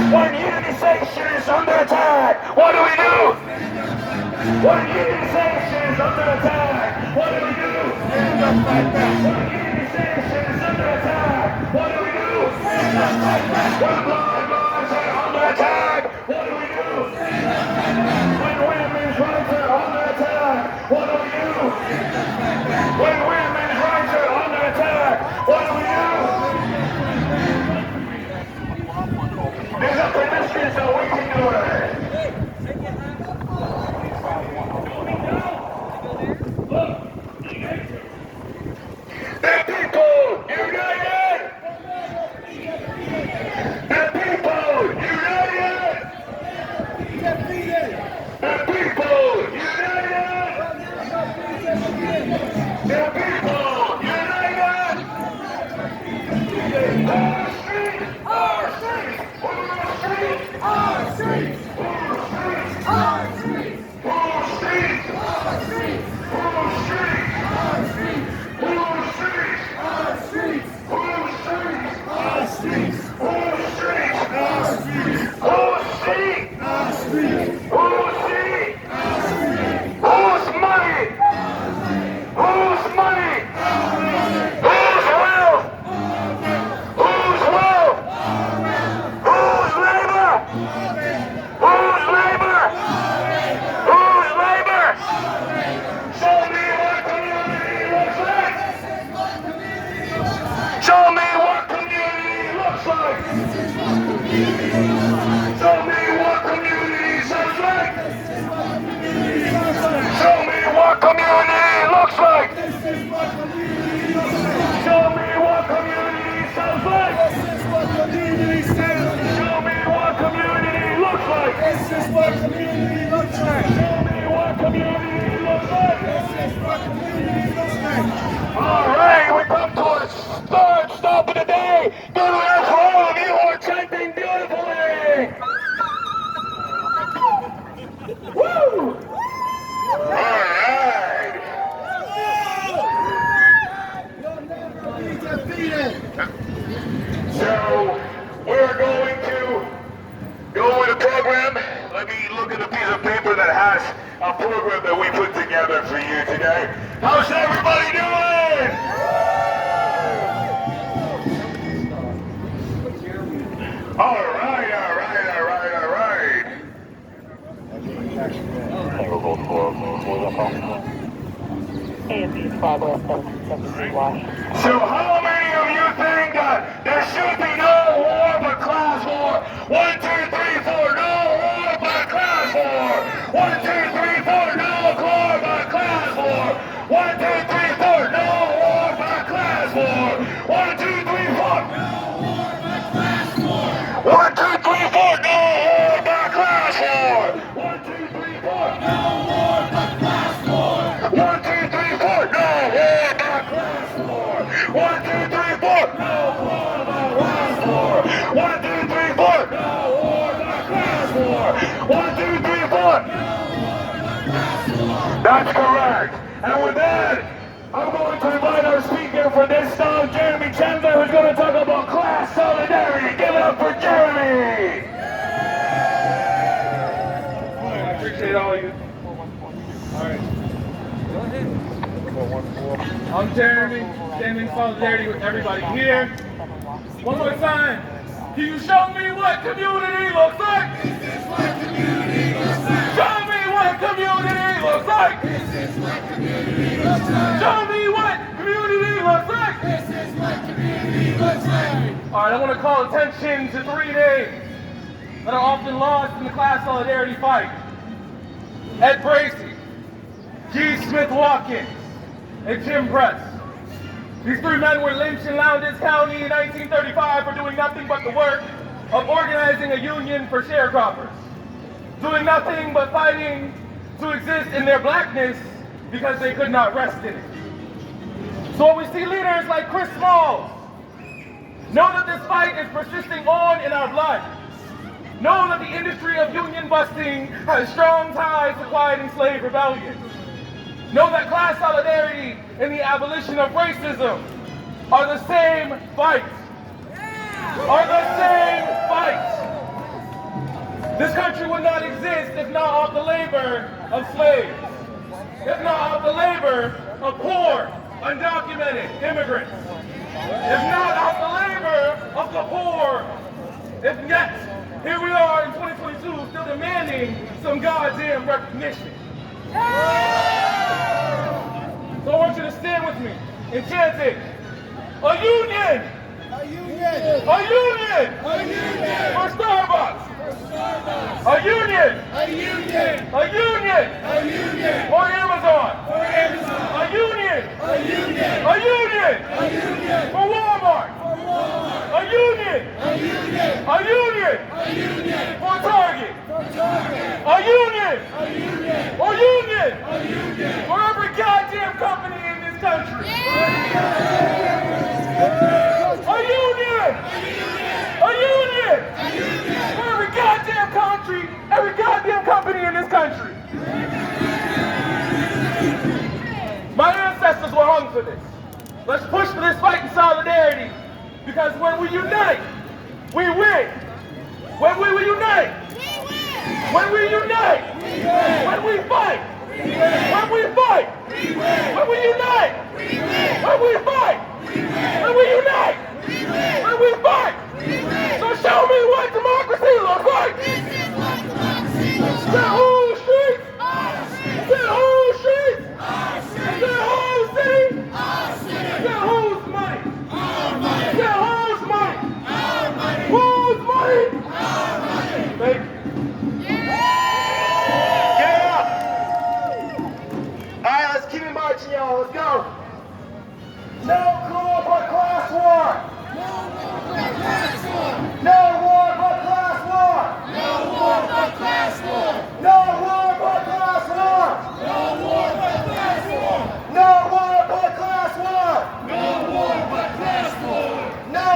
When unionization is under attack, what do we do? When unionization is under attack, what do we do? Stand up, fight back. When unionization is under attack, what do we do? Stand up, fight back. When blind lives are under attack, what do we do? Stand up, fight back. When women's rights are under attack, what do we do? Stand up, fight back. When women's rights are under attack, what do we do? There's a pedestrian so we can go there. The people united! The people united! The people united! The people united! Our streets! Our streets! Our streets! Our streets! Our streets! Our streets! Our streets! Our streets! Our streets! Our streets! Our streets! Our streets! Our streets! Our streets! Our streets! Our streets! Whose money? Whose money? Whose wealth? Whose wealth? Whose labor? Whose labor? Whose labor? Show me what community looks like. Show me what community looks like. Show me what community sounds like. Show me what community looks like. Show me what community sounds like. Show me what community looks like. This is what community looks like. Show me what community looks like. This is what community looks like. All right, we come to our third stop of the day. Good luck for all of you who are chanting beautifully. Woo! All right. You'll never be defeated. So we're going to go with the program. Let me look at the piece of paper that has a program that we put together for you today. How's everybody doing? All right, all right, all right, all right. So how many of you think that there should be no war but class war? 1, 2, 3, 4, no war but class war. 1, 2, 3, 4, no war but class war. 1, 2, 3, 4, no war but class war. 1, 2, 3, 4, no war but class war. 1, 2, 3, 4, no war but class war. 1, 2, 3, 4, no war but class war. 1, 2, 3, 4, no war but class war. 1, 2, 3, 4, no war but class war. 1, 2, 3, 4, no war but class war. 1, 2, 3, 4. That's correct. And with that, I'm going to invite our speaker for this stop, Jeremy Chandler, who's going to talk about class solidarity. Give it up for Jeremy. I appreciate all of you. All right. Go ahead. I'm Jeremy. Stand in solidarity with everybody here. One more time. Can you show me what community looks like? This is what community looks like. Show me what community looks like. This is what community looks like. Show me what community looks like. This is what community looks like. All right, I want to call attention to 3 names that are often lost in the class solidarity fight. Ed Bracey, G. Smith Watkins, and Jim Press. These 3 men were lynched in Lowndes County in 1935 for doing nothing but the work of organizing a union for sharecroppers. Doing nothing but fighting to exist in their blackness because they could not rest in it. So when we see leaders like Chris Smalls, know that this fight is persisting on in our blood. Know that the industry of union busting has strong ties to quiet and slave rebellion. Know that class solidarity and the abolition of racism are the same fight. Are the same fight. This country would not exist if not of the labor of slaves. If not of the labor of poor, undocumented immigrants. If not of the labor of the poor. If yet, here we are in 2022 still demanding some goddamn recognition. So I want you to stand with me and chant it. A union! A union! A union! A union! For Starbucks! For Starbucks! A union! A union! A union! A union! For Amazon! For Amazon! A union! A union! A union! A union! For Walmart! For Walmart! A union! A union! A union! A union! For Target! For Target! A union! A union! A union! A union! For every goddamn company in this country! A union! A union! For every goddamn country, every goddamn company in this country! My ancestors were hung for this. Let's push for this fight in solidarity, because when we unite, we win. When we unite, when we unite, when we fight, when we fight, when we unite, when we fight, when we unite, when we fight. So show me what democracy looks like. The whole street, the whole street, the whole city, the whole money, the whole money, whose money? Thank you. Yeah! Alright, let's keep it marching, y'all. Let's go. No war but class war. No war but class war. No war but class war! No war but class war. No war but class war! No war but class war. No war but class war! No war but class war. No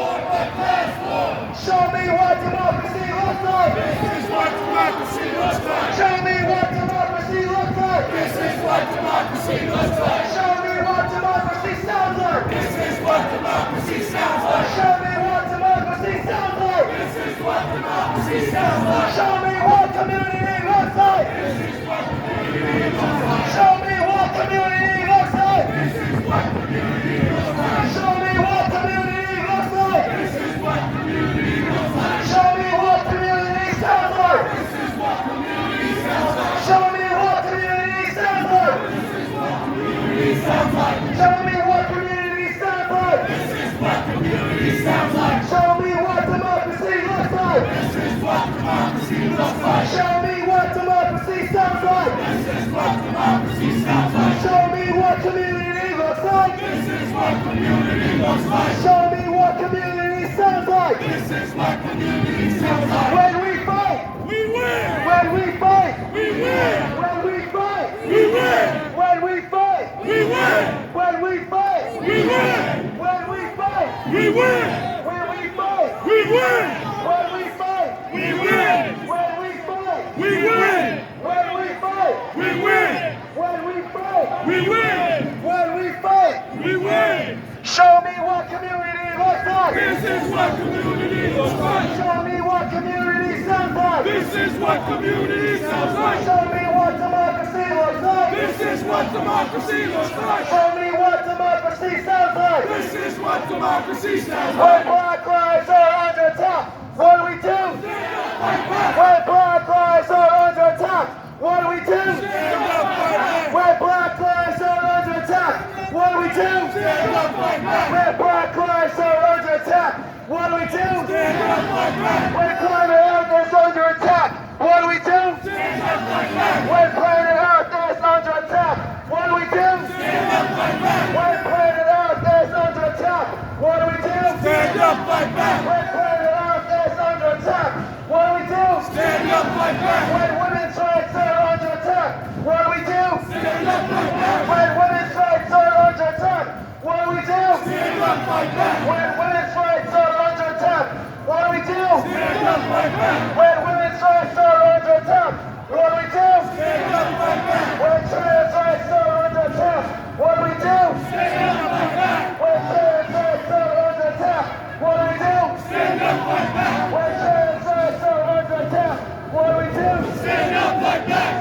war but class war! Show me what democracy looks like. This is what democracy looks like! Show me what democracy looks like. This is what democracy looks like! Show me what democracy sounds like. This is what democracy sounds like! Show me what democracy sounds like. This is what democracy sounds like! Show me what community looks like. This is what community looks like! Show me what community looks like. This is what community looks like! Show me what community looks like. This is what community looks like! Show me what community sounds like. This is what community sounds like! Show me what community sounds like. This is what community sounds like! Show me what community sounds like. This is what community sounds like! Show me what democracy looks like. This is what democracy looks like! Show me what democracy sounds like. This is what democracy sounds like! Show me what community looks like. This is what community looks like! Show me what community sounds like. This is what community sounds like! When we fight, We win! when we fight, We win! when we fight, We win! when we fight, We win! when we fight, We win! when we fight, We win! when we fight, We win! when we fight, We win! when we fight, We win! when we fight, We win! when we fight, We win! when we fight. We win! Show me what community looks like. This is what community looks like! Show me what community sounds like. This is what community sounds like! Show me what democracy looks rise up. This is what democracy looks like. Show me what democracy sounds like. This is what democracy sounds When like. black lives are under attack, what do we do? Stand up, fight back. When black lives are under attack, what do we do? Stand up, fight back. When black lives are under attack, what do we do? Stand up, fight back. When black lives are under attack, what do we do? Stand up, fight back. When planet Earth is under attack, what do we do? Stand up, fight back. When planet Earth is under attack, what do we do? Stand up, fight back. When planet Earth is under attack, what do we do? Stand up, fight back. When planet Earth is under attack, what do we do? Stand up, fight back. When women's rights are under attack, what do we do? Stand up, fight back. When women's rights are under attack, what do we do? Stand up, fight back. When women's rights are under attack, what do we do? Stand up, fight back. When women's rights are under attack, what do we do? Stand up, fight back. When trans rights are under attack, what do we do? Stand up, fight back. When trans rights are under attack, what do we do? Stand up, fight back. When trans rights are under attack, what do we do? Stand up, fight back.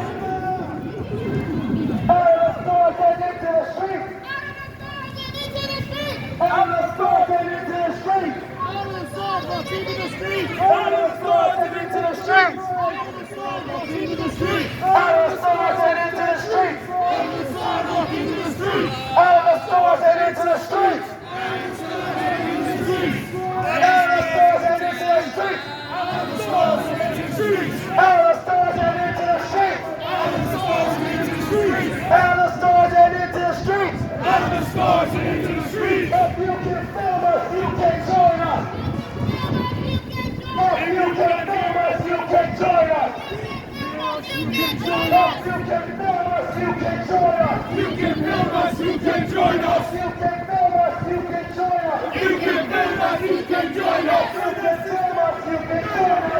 Out of the stores and into the streets! Out of the stores and into the streets! Out of the stores and into the streets. Out of the stores and into the streets! Out of the stores and into the streets. Out of the stores and into the streets! Out of the stores and into the streets. Out of the stores and into the streets! Out of the stores and into the streets! Out of the stores and into the streets. Out of the stores and into the streets! Out of the stores and into the streets. Out of the stores and into the streets! Out of the stores and into the streets. If you can film us, you can join us! If you can film us, you can join us! You can join If us. you can film us, you can join us! You can film us. You can join us. If you can film us, you can join us! You can film us. You can join us. If you can film us, you can join us! You can film us.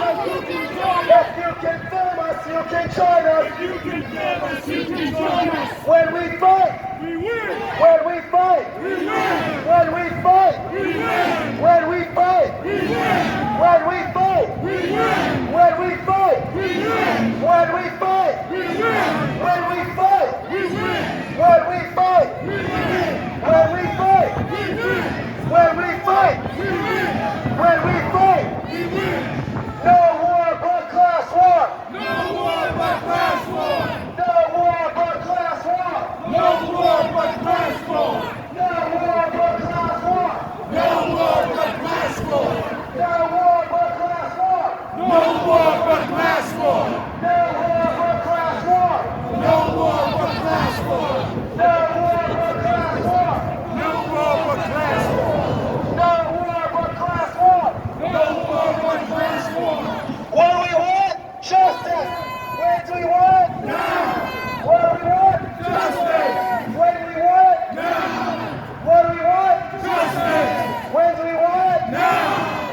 You can join us. If you can film us, you can join us! You can film us. You can join us. When we fight! We win. When we fight! We win. When we fight! We win. When we fight! We win. When we fight! We win. When we fight! We win. When we fight! We win. When we fight! We win. When we fight! We win. When we fight! We win. When we fight! We win. When we fight! We win. No war but class war! No war but class war. No war but class war! No war but class war. No war but class war! No war but class war. No war but class war! No war but class war. No war but class war! No war but class war. No war but class war! No war but class war. No war but class war! No war but class war. What do we want? Justice! When do we want? Now. What do we want? Justice. When do we want? Now. What do we want? Justice. When do we want? Now.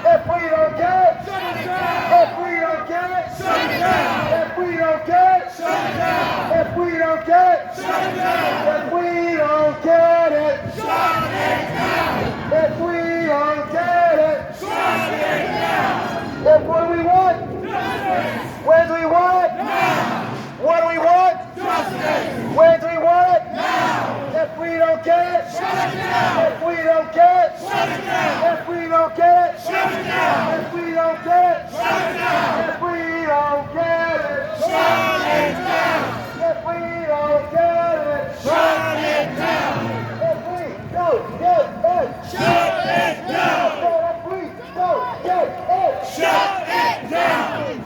If we don't get it, Shut it down. if we don't get it, Shut it down. if we don't get it, Shut it down. if we don't get it, Shut it down. if we don't get it, Shut it down. if we don't get it, Shut it down. if what do we want? Justice. When do we want? Now. What do we want? Justice. When do we want it? Now. If we don't get it, Shut it down. if we don't get it, Shut it down. if we don't get it, Shut it down. if we don't get it, Shut it down. if we don't get it, Shut it down. if we don't get it, Shut it down. if we don't get it, Shut it down. if we don't get it, Shut it down.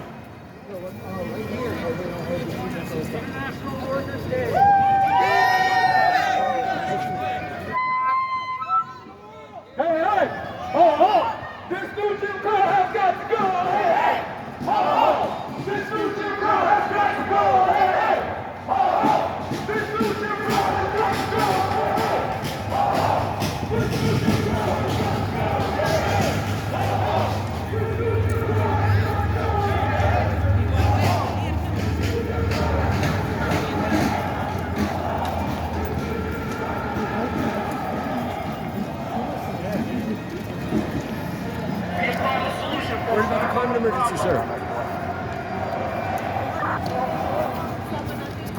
Hey, hey! Oh! This new Jim Crow has got to go! Hey! Oh! This new Jim Crow has got to go! Hey! Oh! This new Jim Crow has got to go! Hey! Oh! This new Jim Crow has got to go! Hey! Oh! This new Jim Crow has got to go! What about the climate emergency, sir?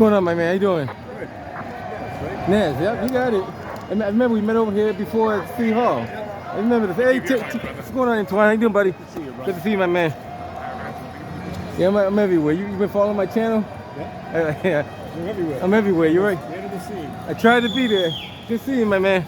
going on, my man? How you doing? Naz, yep, you got it. I remember we met over here before at City Hall. I remember this. Hey, what's going on, Antoine? How you doing, buddy? Good to see you, bro. Good to see you, my man. Yeah, I'm everywhere. You been following my channel? Yeah. Yeah. You're everywhere. I'm everywhere. You're right. You're the scene. I tried to be there. Good to see you, my man.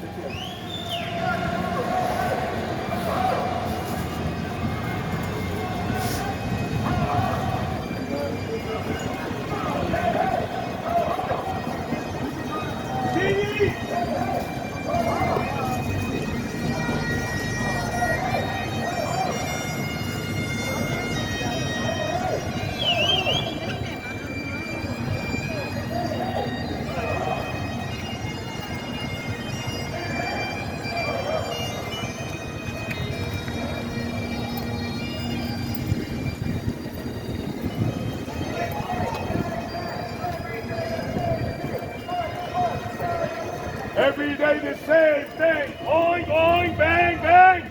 Every day the same thing. Oink, oink, bang, bang.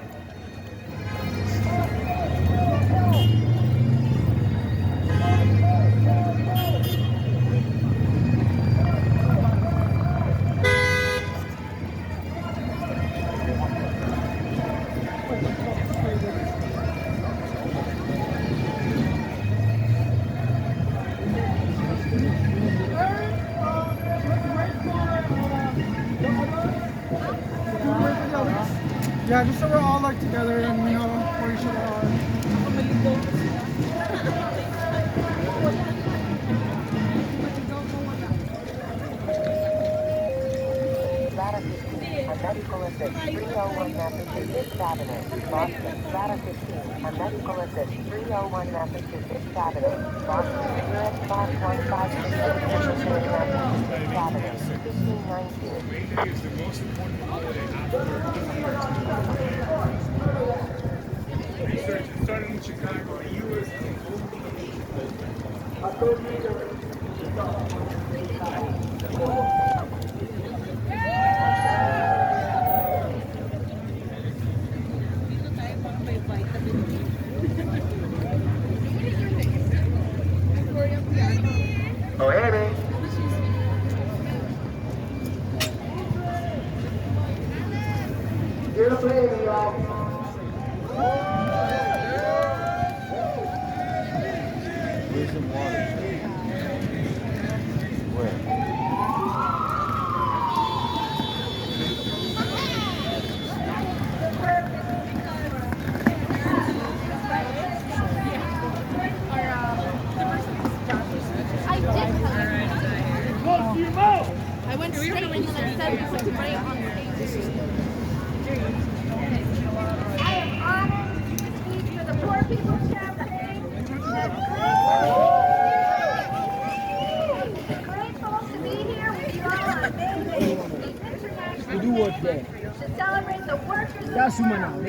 Yeah, just so we're all like together and we know where each other are. Medical assist 301 Massachusetts Avenue, Boston. Strata 15, a medical assist 301 Massachusetts Avenue, Boston. US 515 Massachusetts Avenue, 1519. Mayday is the most important holiday after research started in Chicago. The U.S. Oh, hey, man. You're playing, y'all. Where's some water? Where? I went straight and then I said we went right on stage. I am honored to speak for the Poor People's Campaign and grateful to be here with you all on Mayday, the International Day to celebrate the workers of the world.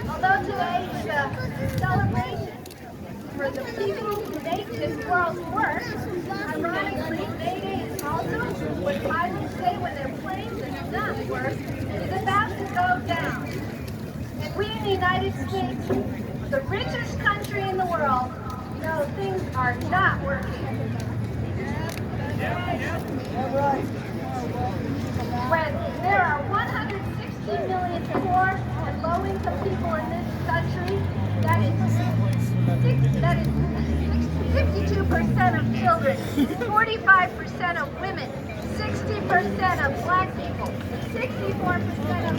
Although today is a celebration for the people who make this world work, ironically, Mayday is also what pilots say when their planes are not work is about to go down. And we in the United States, the richest country in the world, know things are not working. When there are 116 million poor and low-income people in this country, that is 52% of children, 45% of women, 60% of black people, 64% of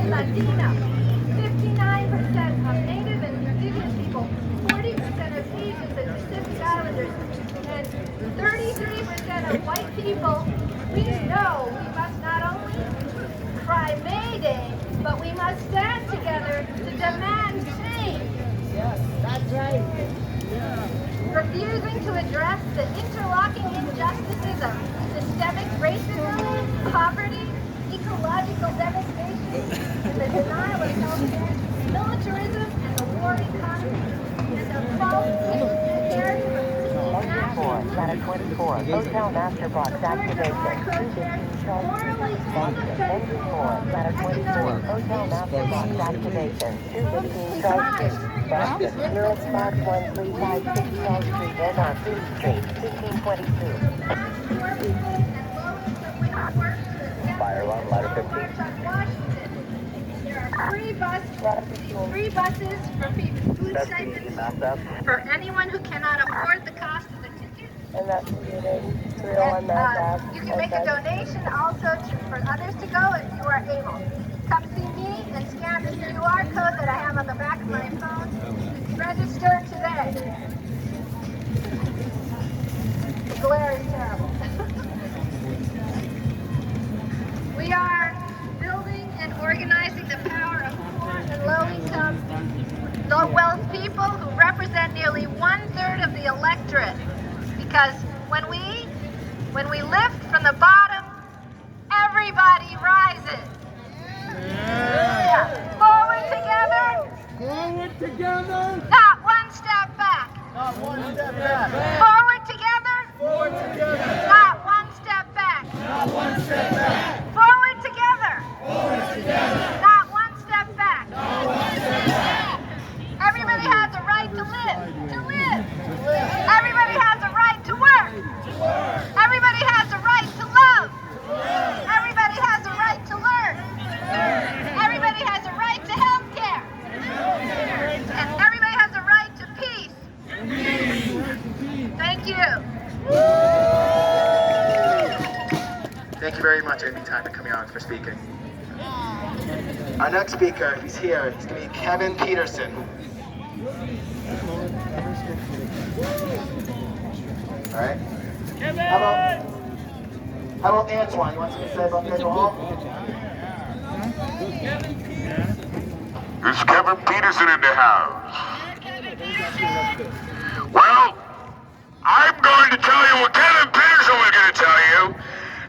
Latino, 59% of Native and Indigenous people, 40% of Asians and Pacific Islanders, and 33% of white people. We know we must not only cry Mayday, but we must stand together to demand change. Yes, that's right. Refusing to address the interlocking injustices of systemic racism, poverty, ecological devastation, and the denial of healthcare, militarism, and the war economy, and the false narrative of Exit 4, Strata 24, Hotel Master Box activation. 215 Charles Street, Engine 4, ladder 24. Hotel Master Box activation. 215 Charles Street, Boston. Europe 51356 Charles Street, NR Street, 1522. Fire alarm, ladder 15. Free buses for people, food stipends for anyone who cannot afford the cost of the ticket. And that's muted. 301 Mass Ave. You can make a donation also for others to go if you are able. Come see me and scan the QR code that I have on the back of my phone. Register today. The glare is terrible. We are building and organizing the power of poor and low-income, low-wealth people who represent nearly 1/3 of the electorate. Because when we lift from the bottom, everybody rises. Yeah. Forward together. Forward together. Not one step back. Not one step back. Forward together. Forward together. Not one step back. Not one step back. Forward together. Forward together. Not one step back. Not one step back. Everybody has a right to live. To live. Everybody has a right to work. Everybody has a right to love. Everybody has a right to learn. Everybody has a right to health care. And everybody has a right to peace. Thank you. Thank you very much, Amy Time, for coming on for speaking. Our next speaker, he's here. He's going to be Kevin Peterson. All right. How about Antoine? You want something to say about Faneuil Hall? This is Kevin Peterson in the house. Well, I'm going to tell you what Kevin Peterson was going to tell you.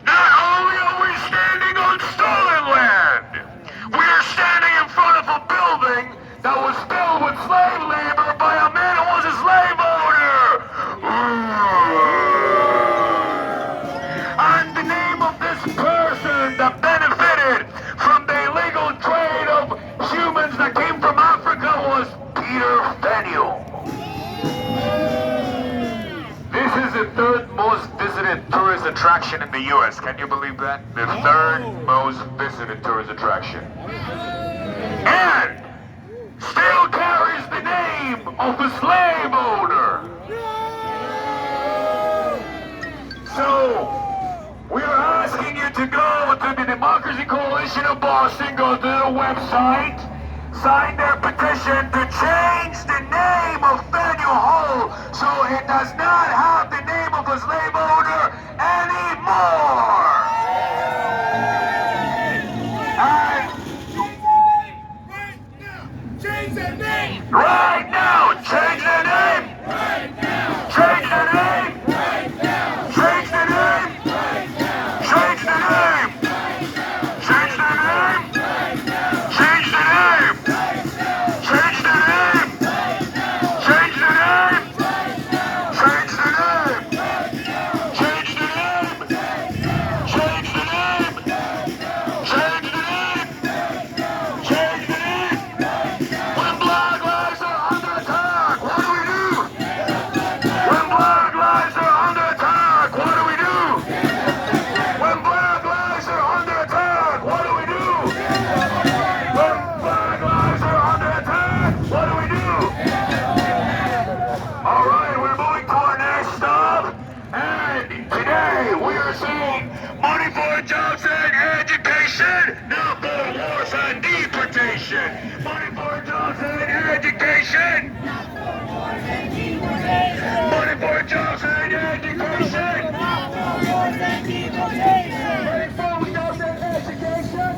Not only are we standing on stolen land, we are standing in front of a building that was filled with slave labor by a man who was a slave owner. And the name of this person that benefited from the illegal trade of humans that came from Africa was Peter Faneuil. This is the third most visited tourist attraction in the U.S. Can you believe that? The third most visited tourist attraction. And still carries the name of the slave owner. So, we are asking you to go to the Democracy Coalition of Boston, go to the website, sign their petition to change the name of Faneuil Hall so it does not have the name of a slave owner anymore. Change the name! Right now, change the name! Right now! Change the name! Right now! Change the name! Right now! Change the name! Change the name! Change the name! Change the name! Change the name! Change the name! Change the name! Change the name! Change the name! Change the name! When black lives are under attack, what do we do? When black lives are under attack, what do we do? When black lives are under attack, what do we do? When black lives are under attack, what do we do? All right, we're moving to our next stop, and today we are seeing money for jobs and education, not for wars and deportation. Money for jobs and education. Money for jobs and education. Money for jobs and education.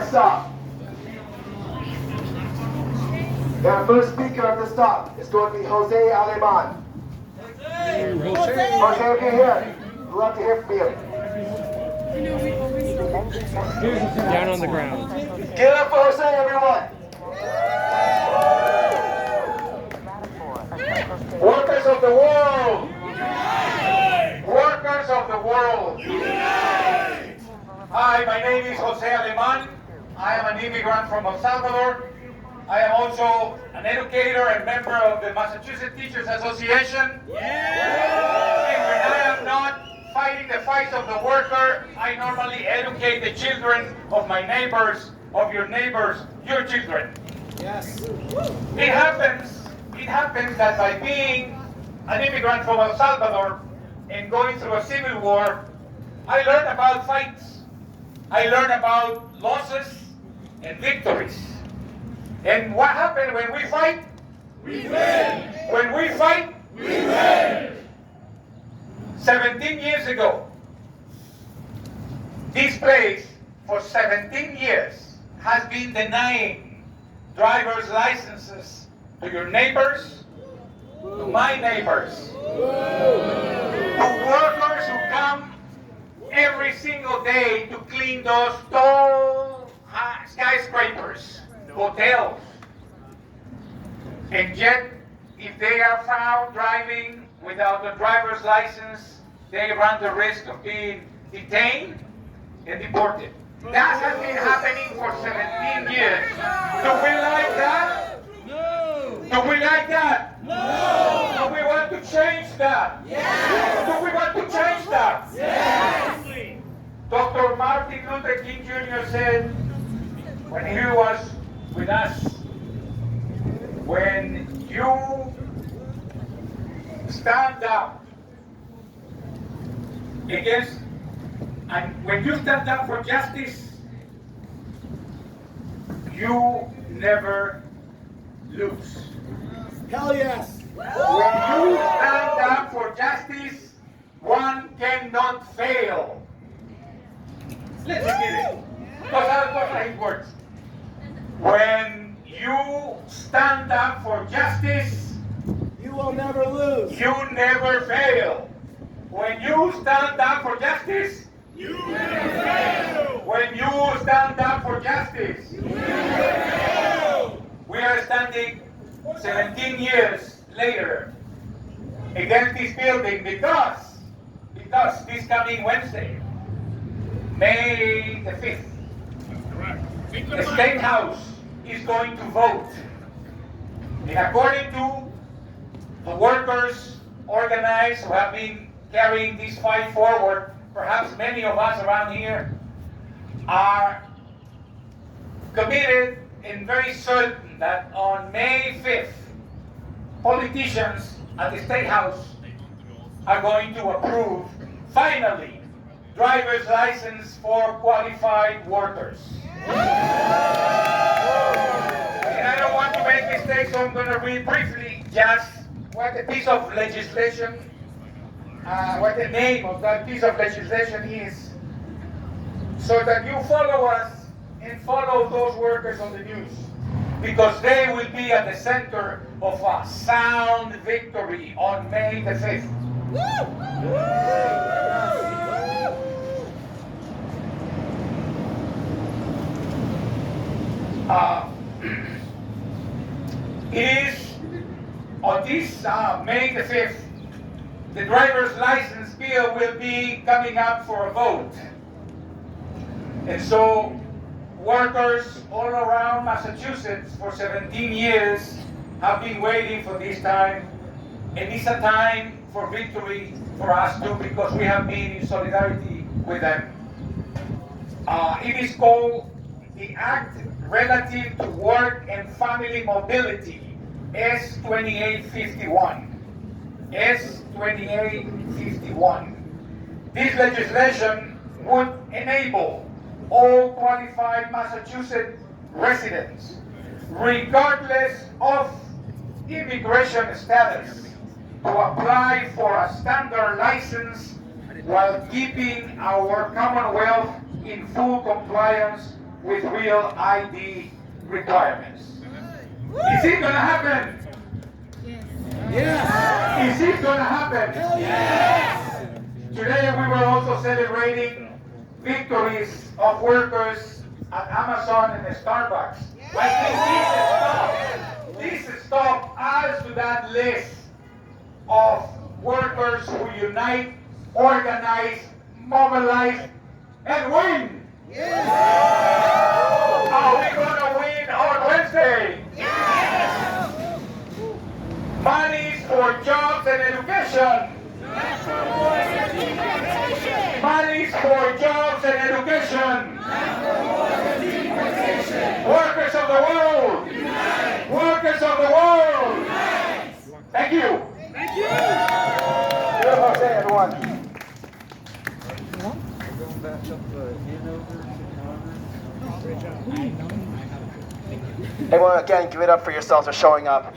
Stop. Our first speaker of the stop is going to be Jose Aleman. Jose, if you're here, we'd love to hear from you. Down on the ground. Give it up for Jose, everyone. Workers of the world. Workers of the world. Hi, my name is Jose Aleman. I am an immigrant from El Salvador. I am also an educator and member of the Massachusetts Teachers Association. And when I am not fighting the fights of the worker, I normally educate the children of my neighbors, of your neighbors, your children. Yes. It happens that by being an immigrant from El Salvador and going through a civil war, I learned about fights. I learned about losses and victories. And what happened when we fight? We win! When we fight, We win! 17 years ago, This place, for 17 years, has been denying driver's licenses to your neighbors, to my neighbors, to workers who come every single day to clean those tall skyscrapers, hotels. And yet, if they are found driving without a driver's license, they run the risk of being detained and deported. That has been happening for 17 years. Do we like that? No. Do we like that? No. Do we want to change that? Yes. Do we want to change that? Yes. Dr. Martin Luther King Jr. said when he was with us, when you stand up against, and when you stand up for justice, you never lose. Hell yes. When you stand up for justice, one cannot fail. Let's repeat it. Because that's how it works. When you stand up for justice, You will never lose. you never fail. When you stand up for justice, you never fail. When you stand up for justice, you never fail. We are standing 17 years later against this building because this coming Wednesday, May the 5th, the State House is going to vote. And according to the workers organized who have been carrying this fight forward, perhaps many of us around here are committed and very certain that on May 5th, politicians at the State House are going to approve, finally, driver's license for qualified workers. And I don't want to make mistakes, so I'm going to read briefly just what the piece of legislation, what the name of that piece of legislation is, so that you follow us and follow those workers on the news, because they will be at the center of a sound victory on May the 5th. It is on this May the 5th, the driver's license bill will be coming up for a vote. And so workers all around Massachusetts for 17 years have been waiting for this time. And it's a time for victory for us too, because we have been in solidarity with them. It is called the Act Relative to Work and Family Mobility, S-2851. S-2851. This legislation would enable all qualified Massachusetts residents, regardless of immigration status, to apply for a standard license while keeping our Commonwealth in full compliance with real ID requirements. Is it going to happen? Yes. Is it going to happen? Yes. Today we were also celebrating victories of workers at Amazon and Starbucks. I think this stop adds to that list of workers who unite, organize, mobilize, and win. Yes. Are we going to win on Wednesday? Yes. Money for jobs and education. Money for jobs and education. Workers of the world. Workers of the world. Thank you. Thank you. Beautiful day, everyone. Everyone, again, give it up for yourselves for showing up.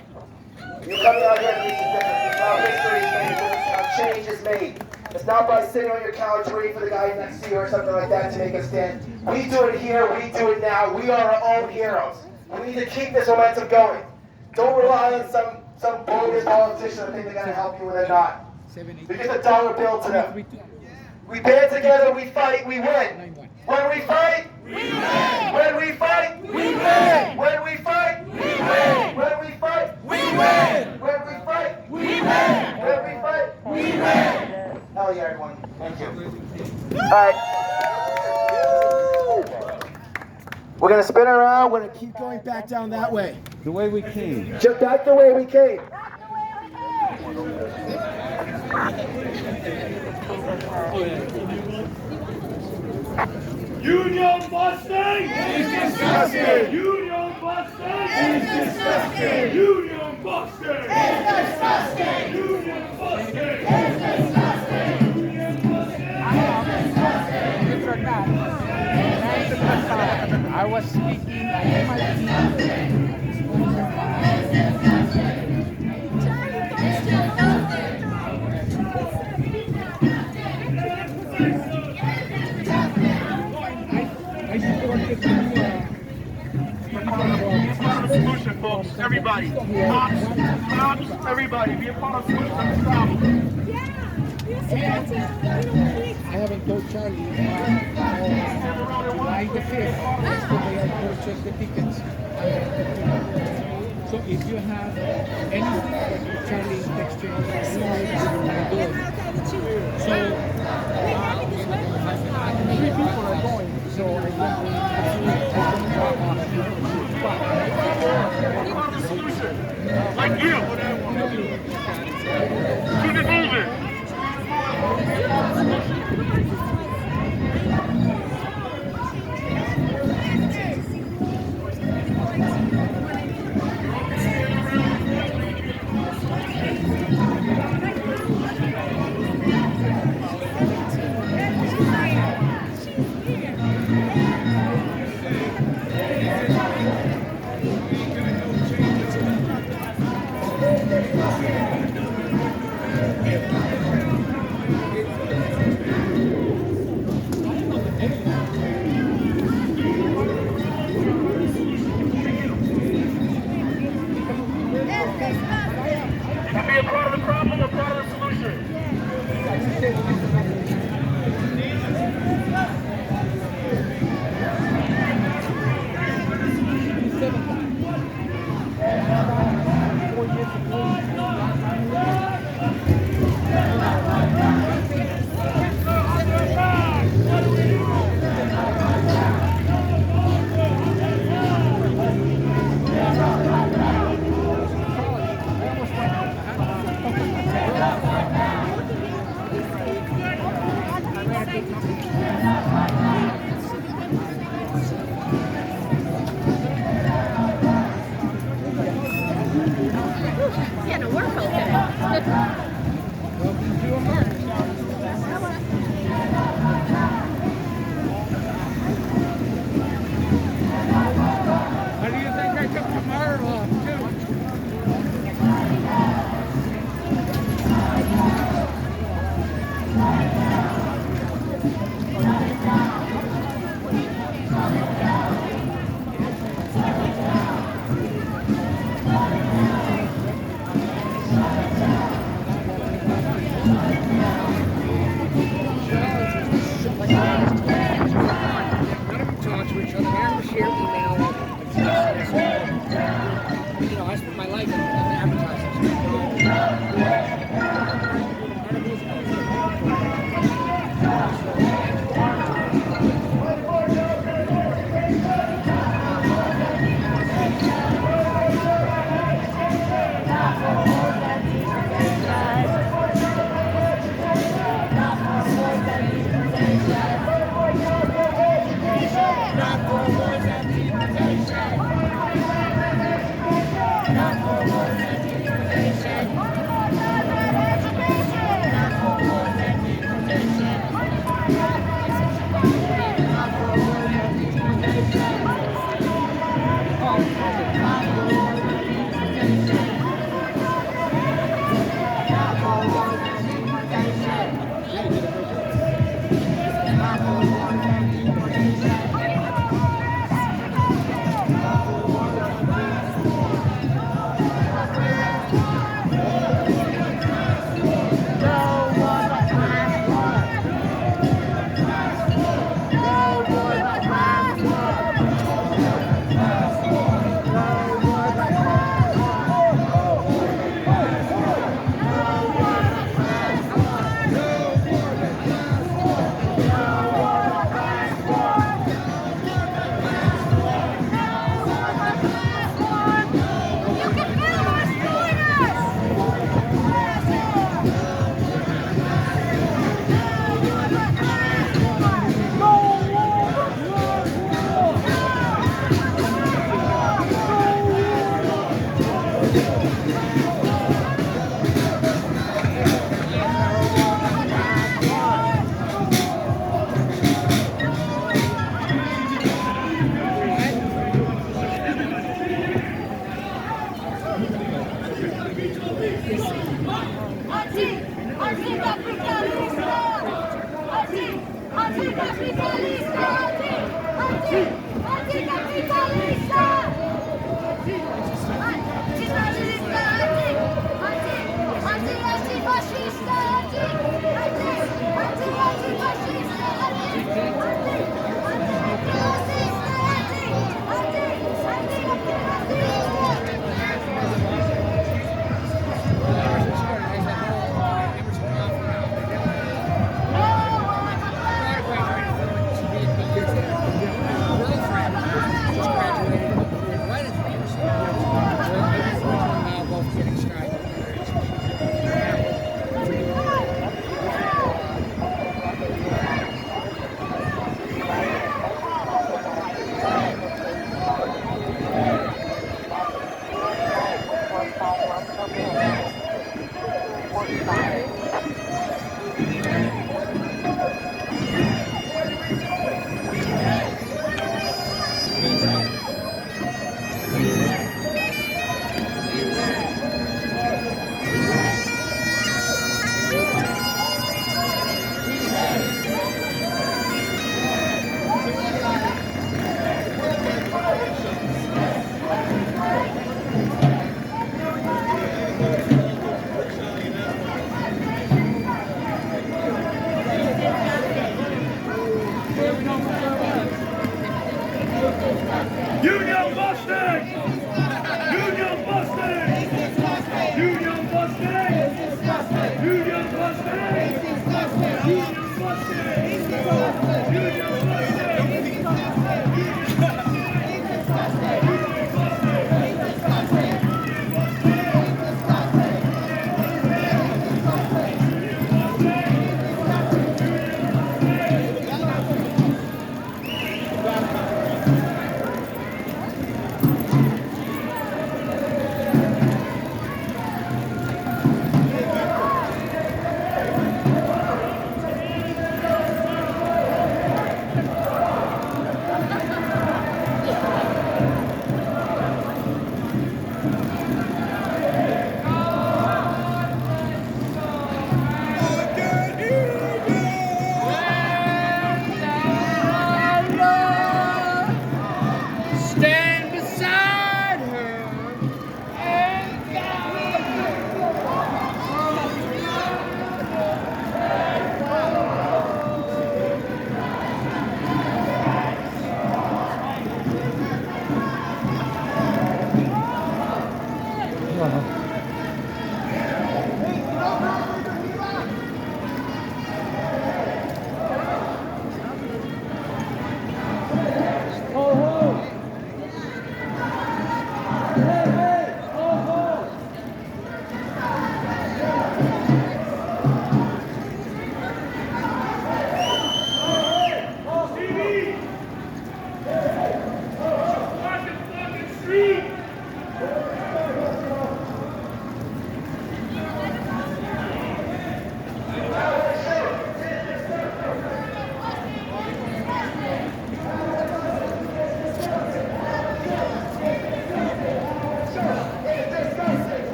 You coming out here, this is different. This is how history is made. This is how change is made. It's not by sitting on your couch waiting for the guy next to you or something like that to make a stand. We do it here, we do it now. We are our own heroes. We need to keep this momentum going. Don't rely on some bogus politician that think they're going to help you when they're not. You're just a dollar bill to them. We band together, we fight, we win. When we fight, we win. When we fight, we win. When we fight, we win. When we fight, we win. When we fight, we win. When we fight, we win. Hell yeah, everyone. Thank you. All right. We're going to spin around. We're going to keep going back down that way. The way we came. Just back the way we came. Union busting is disgusting. Union busting is disgusting. Union busting is disgusting. Union busting is disgusting. Union busting. I was speaking, I had my team. Solution, folks. Everybody. Cops, everybody. Be a part of the solution. Let's stop them. I haven't told Charlie. July the 5th, yesterday I purchased the tickets. So if you have anything, Charlie text you. So, 3 people are going. So I Like you. Keep it moving. Be a part of the problem or part of the solution. Union Mustang! Union Mustang! Union Mustang! Union Mustang! Union Mustang! Union Mustang! Stand beside her and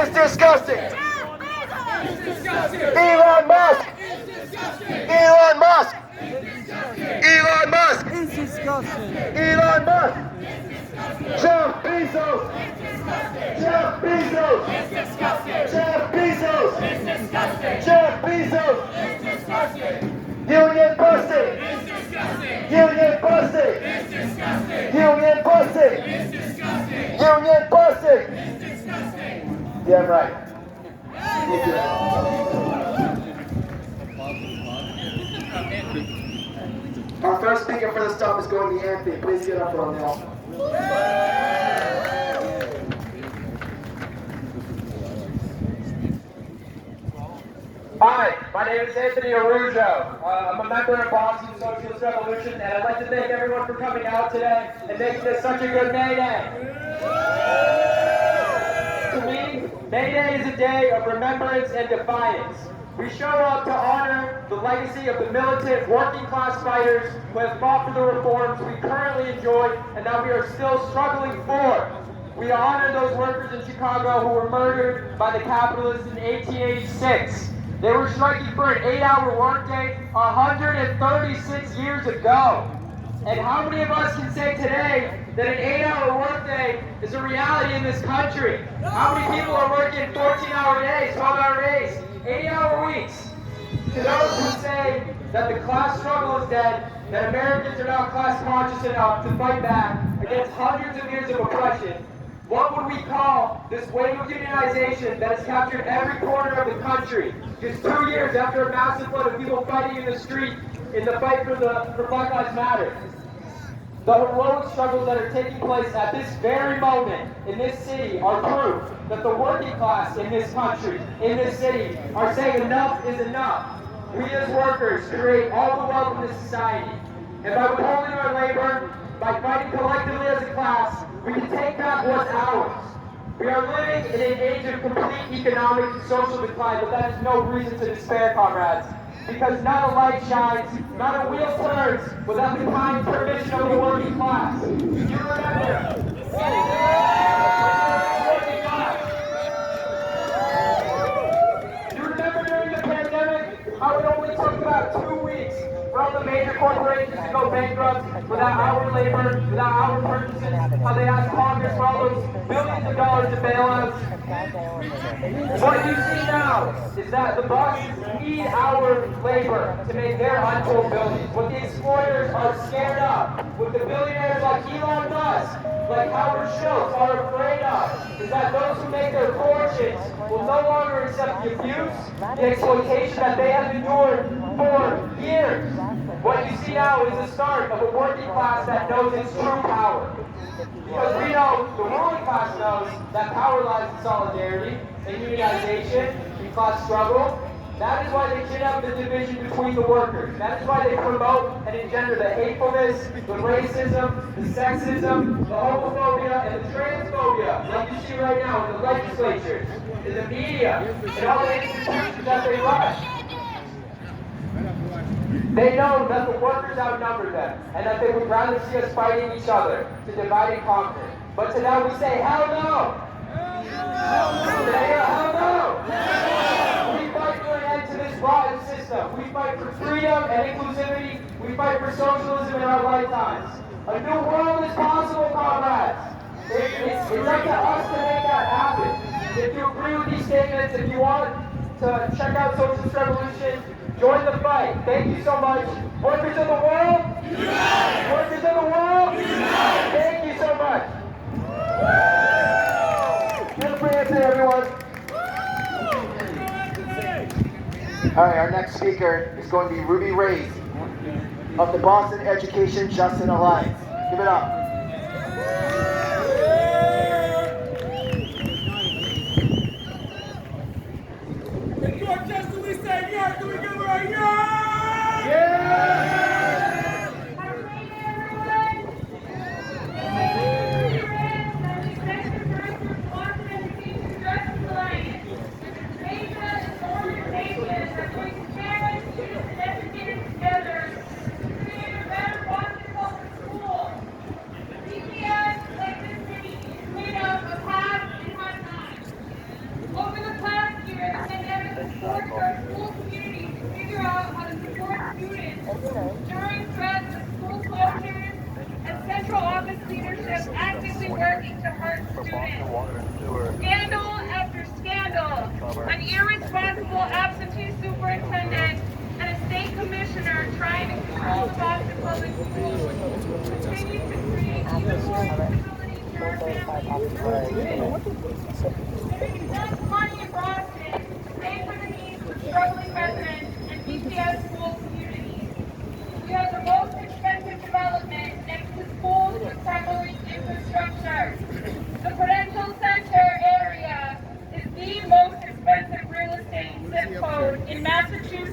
It's disgusting. Elon Musk. Elon Musk. Elon Musk. It's disgusting. Elon Musk. Jeff Bezos. Jeff Bezos. Jeff Bezos. Jeff Bezos. Union busting. Union busting. Union busting. Union busting. Damn right. Our first speaker for the stop is going to the anthem. Please get up for him now. Hi. My name is Anthony Arujo. I'm a member of Boston Socialist Revolution, and I'd like to thank everyone for coming out today and making this such a good Mayday. To me, Mayday is a day of remembrance and defiance. We show up to honor the legacy of the militant working class fighters who have fought for the reforms we currently enjoy and that we are still struggling for. We honor those workers in Chicago who were murdered by the capitalists in 1886. They were striking for an 8-hour workday 136 years ago. And how many of us can say today that an 8-hour workday is a reality in this country? How many people are working 14-hour days, 12-hour days, 80-hour weeks? To those who say that the class struggle is dead, that Americans are not class conscious enough to fight back against hundreds of years of oppression, what would we call this wave of unionization that has captured every corner of the country? Just 2 years after a massive flood of people fighting in the street in the fight for Black Lives Matter. The heroic struggles that are taking place at this very moment in this city are proof that the working class in this country, in this city, are saying enough is enough. We as workers create all the wealth in this society. And by withholding our labor, by fighting collectively as a class, we can take back what's ours. We are living in an age of complete economic and social decline, but that is no reason to despair, comrades. Because not a light shines, not a wheel turns without the kind permission of the working class. You remember? You remember during the pandemic how it only took about 2 weeks for all the major corporations to go bankrupt without our labor, without our purchases, how they asked Congress for all those billions of dollars to bailouts. What you see now is that the bosses need our labor to make their untold billions. What the exploiters are scared of, what the billionaires like Elon Musk, like Howard Schultz are afraid of, is that those who make their fortunes will no longer accept the abuse, the exploitation that they have endured for years. What you see now is the start of a working class that knows its true power. Because we know, the ruling class knows that power lies in solidarity, in unionization, in class struggle. That is why they chin up the division between the workers. That is why they promote and engender the hatefulness, the racism, the sexism, the homophobia, and the transphobia, like you see right now in the legislatures, in the media, and all the institutions that they run. They know that the workers outnumber them, and that they would rather see us fighting each other to divide and conquer. But to that we say, hell no! Say, hell no! We fight for an end to this rotten system. We fight for freedom and inclusivity. We fight for socialism in our lifetimes. A new world is possible, comrades. It's up to us to make that happen. If you agree with these statements, if you want to check out Socialist Revolution, join the fight. Thank you so much. Workers of the world? Unite! Workers of the world? Unite! Thank you so much. Good for answer, everyone. All right, our next speaker is going to be Ruby Ray's of the Boston Education Justice Alliance. Give it up. If you're just we say yes, do we give her a yes? During threats of school closures and central office leadership actively working to hurt students. Scandal after scandal, an irresponsible absentee superintendent and a state commissioner trying to control the Boston public schools continue to create even more instability here in That's money in Boston to pay for the needs of struggling residents and BPS school communities. We have the most expensive development next to schools with crumbling infrastructure. The Prudential Center area is the most expensive real estate zip code in Massachusetts.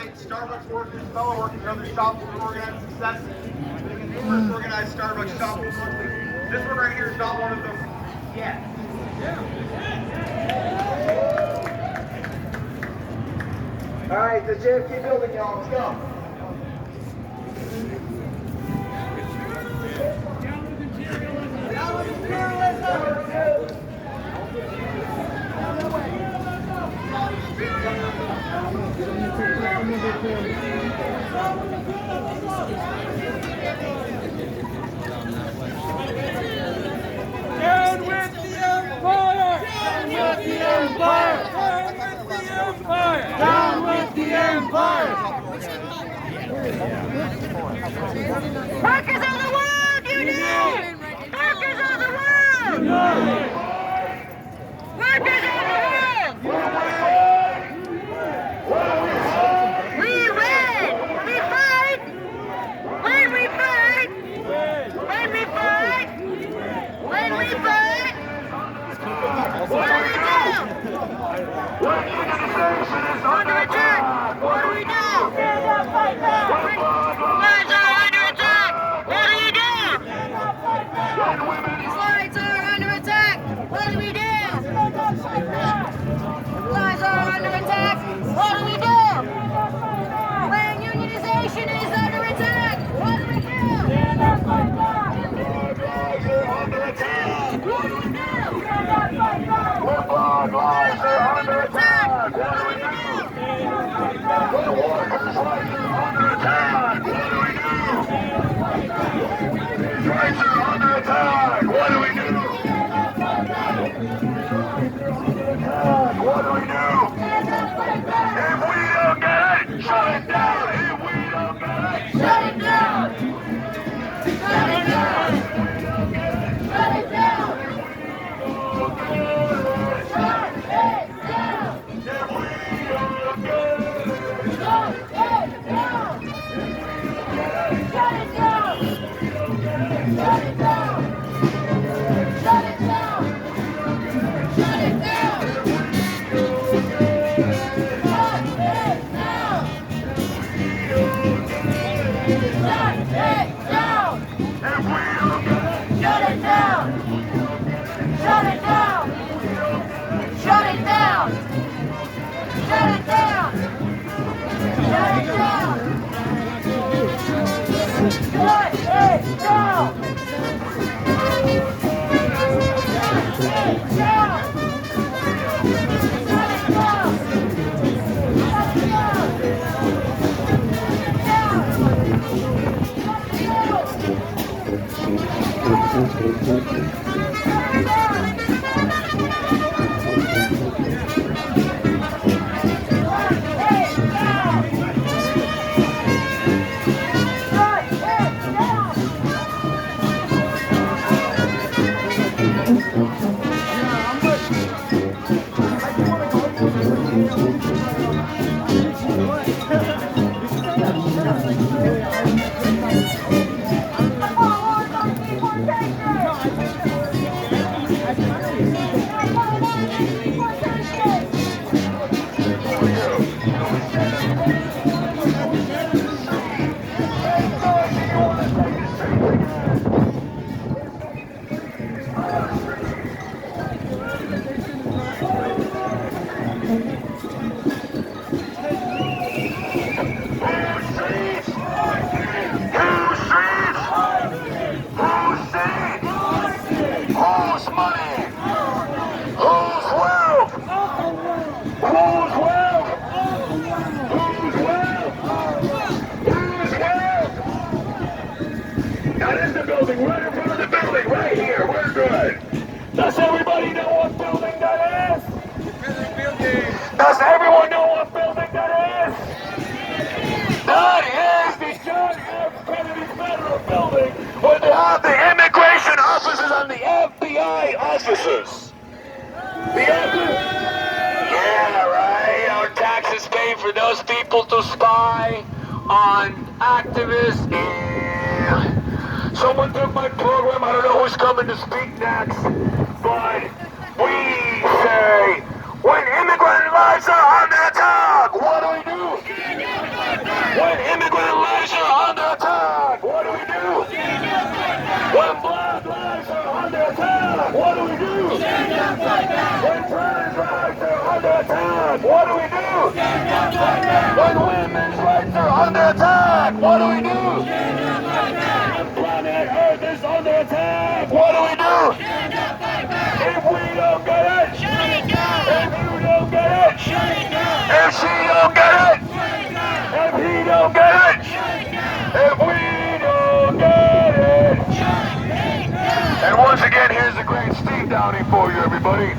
congratulate Starbucks workers, fellow workers, and other shop for organized success. Being a numerous organized Starbucks shop monthly. This one right here is not one of them yet. All right, the JFK building, y'all. Let's go. Down with the Empire! Down with the Empire! Down with the Empire! Workers of the world, unite! Workers of the world! Workers of the world! We win! We fight! When we fight! When we fight! When we fight! What do we do? Under attack! What do we do? Stand up, fight back! Lives are under attack! What do you do? Stand up, fight back! Lives are under attack! What do we do? Stand up, fight back! Lives are under attack! What do we do? Stand up, fight back! When unionization is under attack! What do we do? Stand up, fight back! Lives are under attack! What do we do? Stand up, fight back! Lives are under attack! What do we do? The workers' rights are under attack. What do we do? Rights are under attack. What do we do? What do we do? If we don't get it, shut it down. If we don't get it, Shut it down! Shut it down! Shut it down! Shut it down! Shut it down! Shut it down! Shut it down! Shut it down! Shut it down! Shut it down! Shut it down! Shut it down! Shut it down! Shut it down! building, right in front of the building, right here. We're good. Does everybody know what building that is? Does everyone know what building that is? That is the John F. Kennedy Federal Building, where they have the immigration officers and the FBI officers. Yeah, right. Our taxes pay for those people to spy on activists. Yeah. Someone took my program. I don't know who's coming to speak next, but we say when immigrant lives are under attack, what do we do? back, what do we do? When women's rights are under attack, what do we do? When planet Earth is under attack, what do we do? If we don't get it, if you don't get it, if she don't get it, if he don't get it, if we don't get it. And once again, here's a great Steve Downing for you, everybody.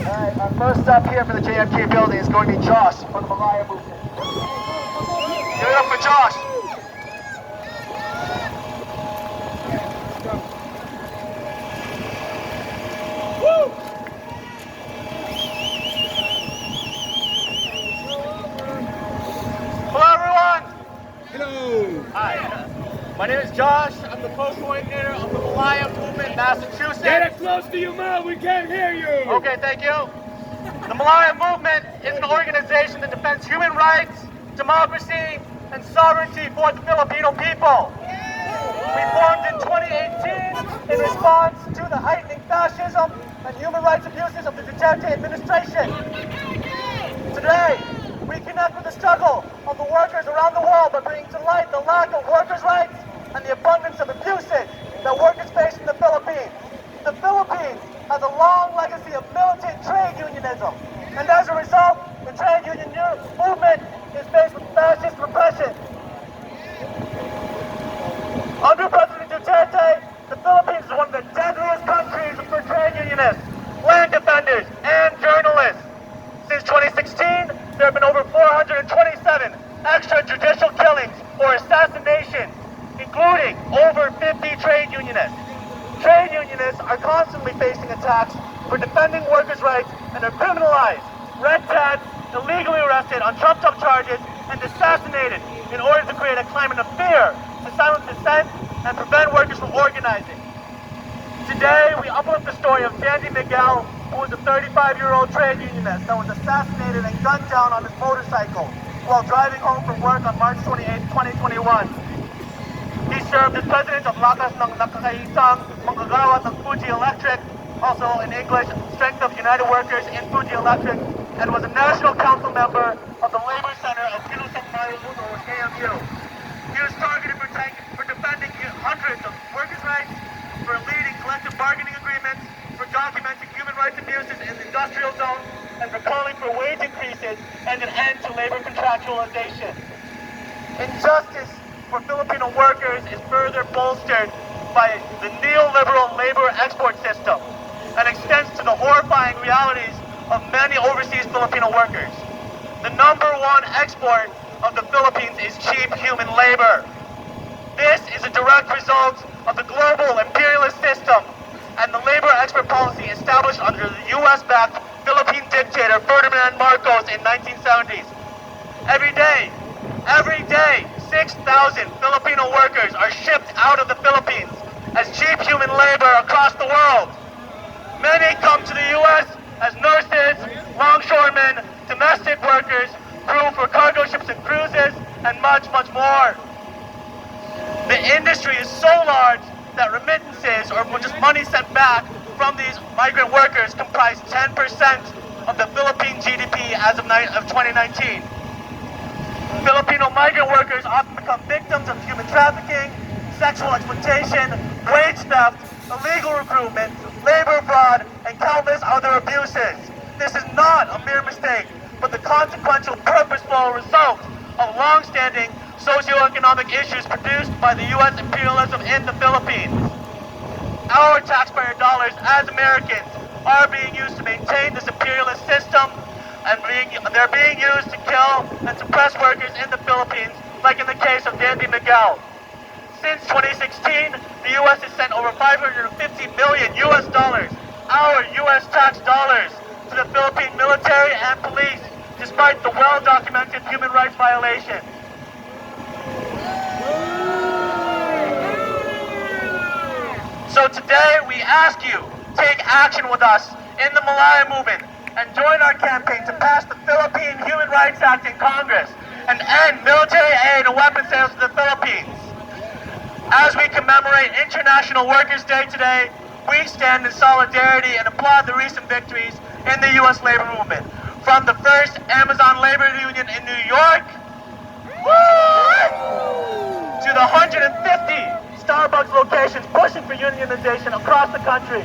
Alright, our first up here for the JFK building is going to be Josh from the Malaya movement. Give it up for Josh. Hello, everyone. Hello. Hi. My name is Josh. I'm the co-coordinator of the Malaya movement, Massachusetts. Get it close to your mouth. We can't hear you. Okay, thank you. The Malaya movement is an organization that defends human rights, democracy, and sovereignty for the Filipino people. We formed in 2018 in response to the heightening fascism and human rights abuses of the Duterte administration. Today, we connect with the struggle of the workers around the world by bringing to light the lack of workers' rights and the abundance of abuses that workers face in the Philippines. The Philippines has a long legacy of militant trade unionism, and as a result, the trade union movement is faced with fascist repression. Under President Duterte, the Philippines is one of the deadliest countries for trade unionists, land defenders, and journalists. Since 2016, there have been over 427 extrajudicial killings or assassinations, including over 50 trade unionists. Trade unionists are constantly facing attacks for defending workers' rights and are criminalized, red tagged, illegally arrested on trumped-up charges, and assassinated in order to create a climate of fear to silence dissent and prevent workers from organizing. Today, we uplift the story of Sandy Miguel, who was a 35-year-old trade unionist that was assassinated and gunned down on his motorcycle while driving home from work on March 28, 2021. He served as president of Lakas ng Nakakaisang Manggagawa ng Fuji Electric, also in English, Strength of United Workers in Fuji Electric, and was a national council member of the Labor Center of Kilusang Mayuno, or KMU. He was targeted for defending hundreds of workers' rights, for leading collective bargaining agreements, for documenting human rights abuses in industrial zones, and for calling for wage increases and an end to labor contractualization. Injustice for Filipino workers is further bolstered by the neoliberal labor export system and extends to the horrifying realities of many overseas Filipino workers. The number one export of the Philippines is cheap human labor. This is a direct result of the global imperialist system and the labor export policy established under the US-backed Philippine dictator Ferdinand Marcos in 1970s. Every day, 6,000 Filipino workers are shipped out of the Philippines as cheap human labor across the world. Many come to the US as nurses, longshoremen, domestic workers, crew for cargo ships and cruises, and much, much more. The industry is so large that remittances, or just money sent back from these migrant workers, comprise 10% of the Philippine GDP as of 2019. Filipino migrant workers often become victims of human trafficking, sexual exploitation, wage theft, illegal recruitment, labor fraud, and countless other abuses. This is not a mere mistake, but the consequential, purposeful result of long-standing socioeconomic issues produced by the U.S. imperialism in the Philippines. Our taxpayer dollars as Americans are being used to maintain this imperialist system, and they're being used to kill and suppress workers in the Philippines, like in the case of Sandy Miguel. Since 2016, the U.S. has sent over $550 million US dollars, our U.S. tax dollars, to the Philippine military and police, despite the well-documented human rights violations. So today we ask you, take action with us in the Malaya movement and join our campaign to pass the Philippine Human Rights Act in Congress and end military aid and weapon sales to the Philippines. As we commemorate International Workers' Day today, we stand in solidarity and applaud the recent victories in the U.S. labor movement. From the first Amazon labor union in New York, to the 150 Starbucks locations pushing for unionization across the country.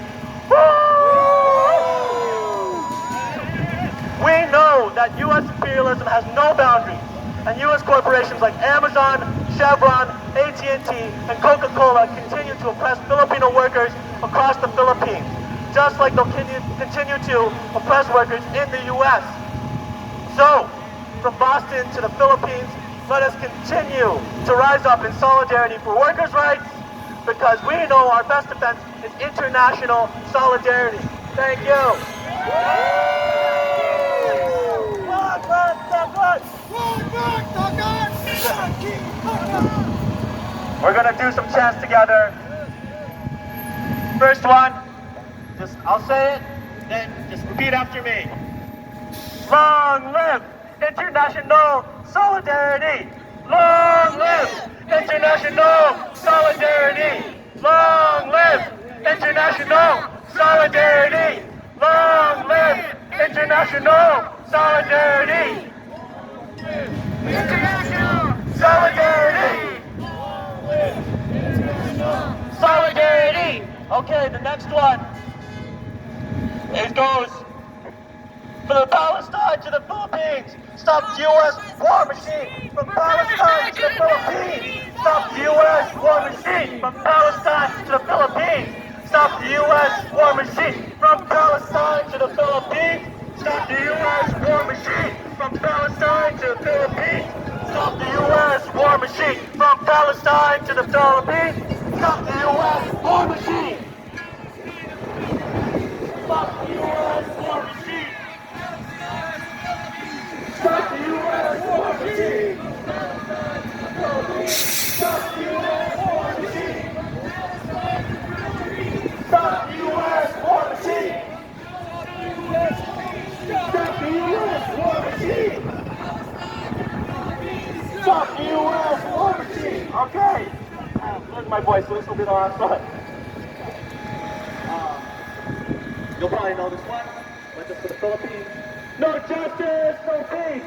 We know that U.S. imperialism has no boundaries, and U.S. corporations like Amazon, Chevron, AT&T, and Coca-Cola continue to oppress Filipino workers across the Philippines, just like they'll continue to oppress workers in the U.S. So, from Boston to the Philippines, let us continue to rise up in solidarity for workers' rights, because we know our best defense is international solidarity. Thank you. We're gonna do some chants together. First one, I'll say it, then just repeat after me. Long live international solidarity! Long live international solidarity! Long live international solidarity! Long live international solidarity! International solidarity! Solidarity! Okay, the next one. It goes from Palestine to the Philippines. Stop the U.S. war machine. From Palestine to the Philippines. Stop the U.S. war machine. From Palestine to the Philippines. Stop the U.S. war machine. From Palestine to the Philippines. Stop the U.S. war machine. From Palestine to the Philippines. Stop the U.S. war machine. From Palestine to the Philippines. Stop the U.S. war machine. Stop the U.S. war machine. Stop the U.S. war machine! Stop the U.S. war machine! Stop the U.S. war machine! Stop the U.S. war machine! Stop the U.S. war machine! Okay. Losing my voice, so this will be the last one. You'll probably know this one. Went just for the Philippines. No justice, no peace.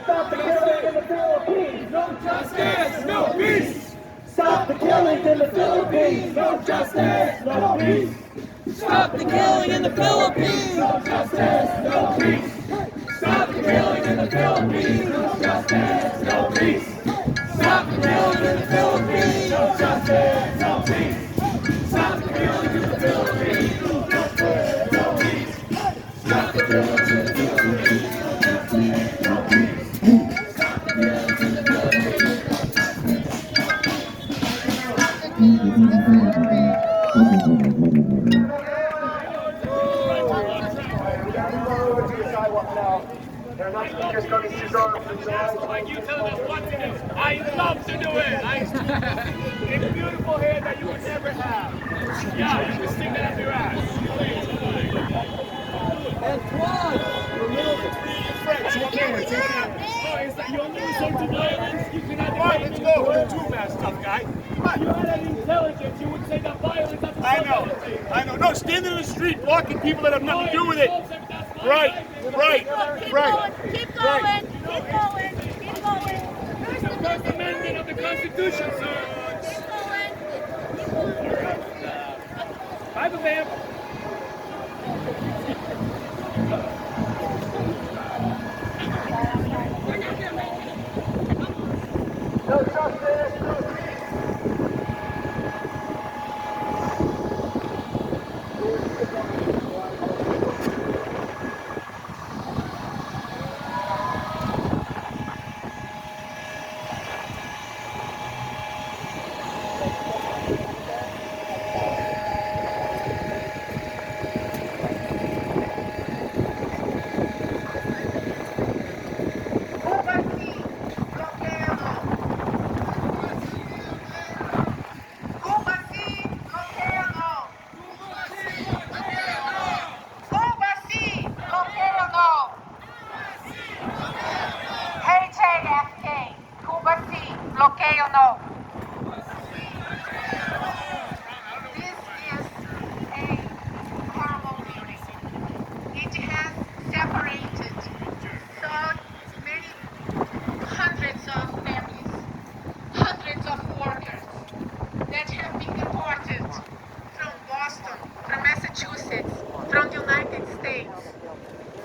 Stop the killing in the Philippines. No justice, no peace. Stop the killing in the Philippines. No justice, no peace. Stop the killing in the Philippines. No justice, no peace. Stop the killing in the Philippines. No justice, no peace. Stop the killing in the Philippines. No justice, no peace. Stop the killing in the Philippines. No justice, no peace. Stop the killing in the Philippines. No peace. Stop the killing in the Philippines. They're not just coming to Like you tell us what to do. I love to do it. It's beautiful hair that you would never have. Yeah, you can stick that up your ass. And Claude, French, you can't. Oh, is that your new sort of violence? You cannot. All right, let's go. We're two man stuff, guy. Come on. If you had any intelligence, you would say that violence is I know. No, standing in the street blocking people that have nothing to do with it. Right. Keep going. Keep going. Keep going. It's the First Amendment of the Constitution, sir. Keep going. Bye, ma'am. No justice, no peace.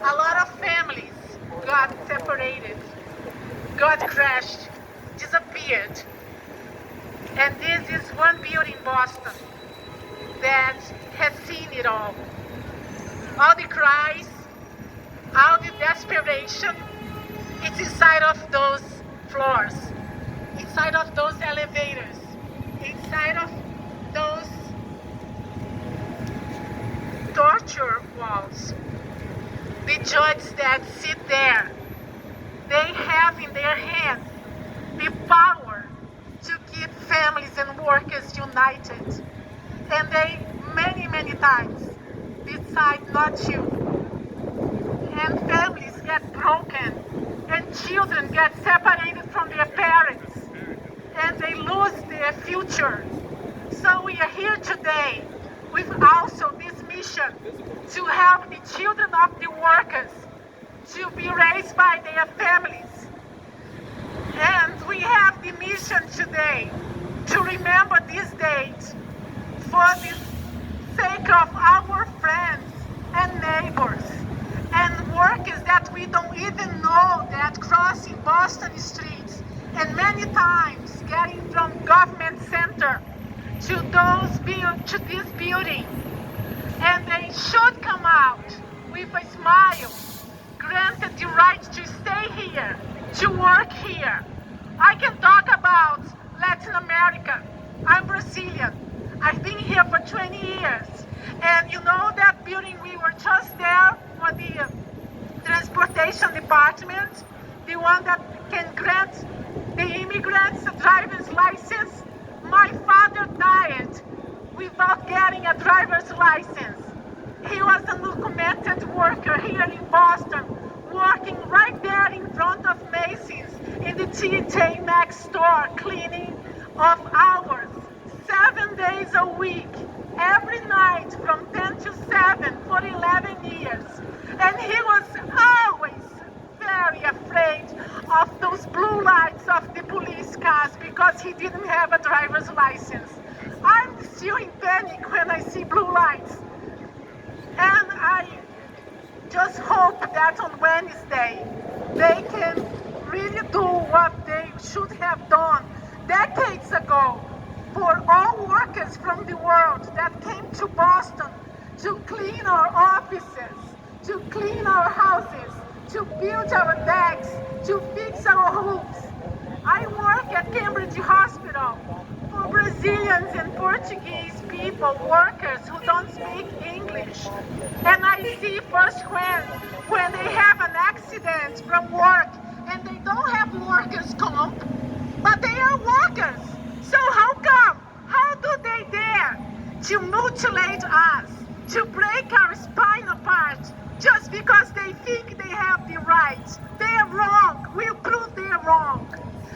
A lot of families got separated, got crashed, disappeared. And this is one building in Boston that has seen it all. All the cries, all the desperation, it's inside of those floors, inside of those elevators, inside of those torture walls. The judges that sit there, they have in their hands the power to keep families and workers united. And they, many times, decide not to. And families get broken, and children get separated from their parents, and they lose their future. So we are here today with also this mission to help the children of the workers to be raised by their families. And we have the mission today to remember this date for the sake of our friends and neighbors and workers that we don't even know that crossing Boston streets and many times getting from government center to this building. And they should come out with a smile, granted the right to stay here, to work here. I can talk about Latin America. I'm Brazilian. I've been here for 20 years. And you know that building we were just there for the transportation department, the one that can grant the immigrants a driver's license? My father died without getting a driver's license. He was an undocumented worker here in Boston, working right there in front of Macy's in the TJ Maxx store, cleaning of hours, 7 days a week, every night from 10 to 7 for 11 years. And he was always very afraid of those blue lights of the police cars because he didn't have a driver's license. I'm still in panic when I see blue lights. And I just hope that on Wednesday they can really do what they should have done decades ago for all workers from the world that came to Boston to clean our offices, to clean our houses, to build our decks, to fix our roofs. I work at Cambridge Hospital for Brazilians and Portuguese people, workers who don't speak English. And I see firsthand when they have an accident from work and they don't have workers' comp, but they are workers. So how come? How do they dare to mutilate us, to break our spine apart, just because they think they have the right? They are wrong. We'll prove they are wrong.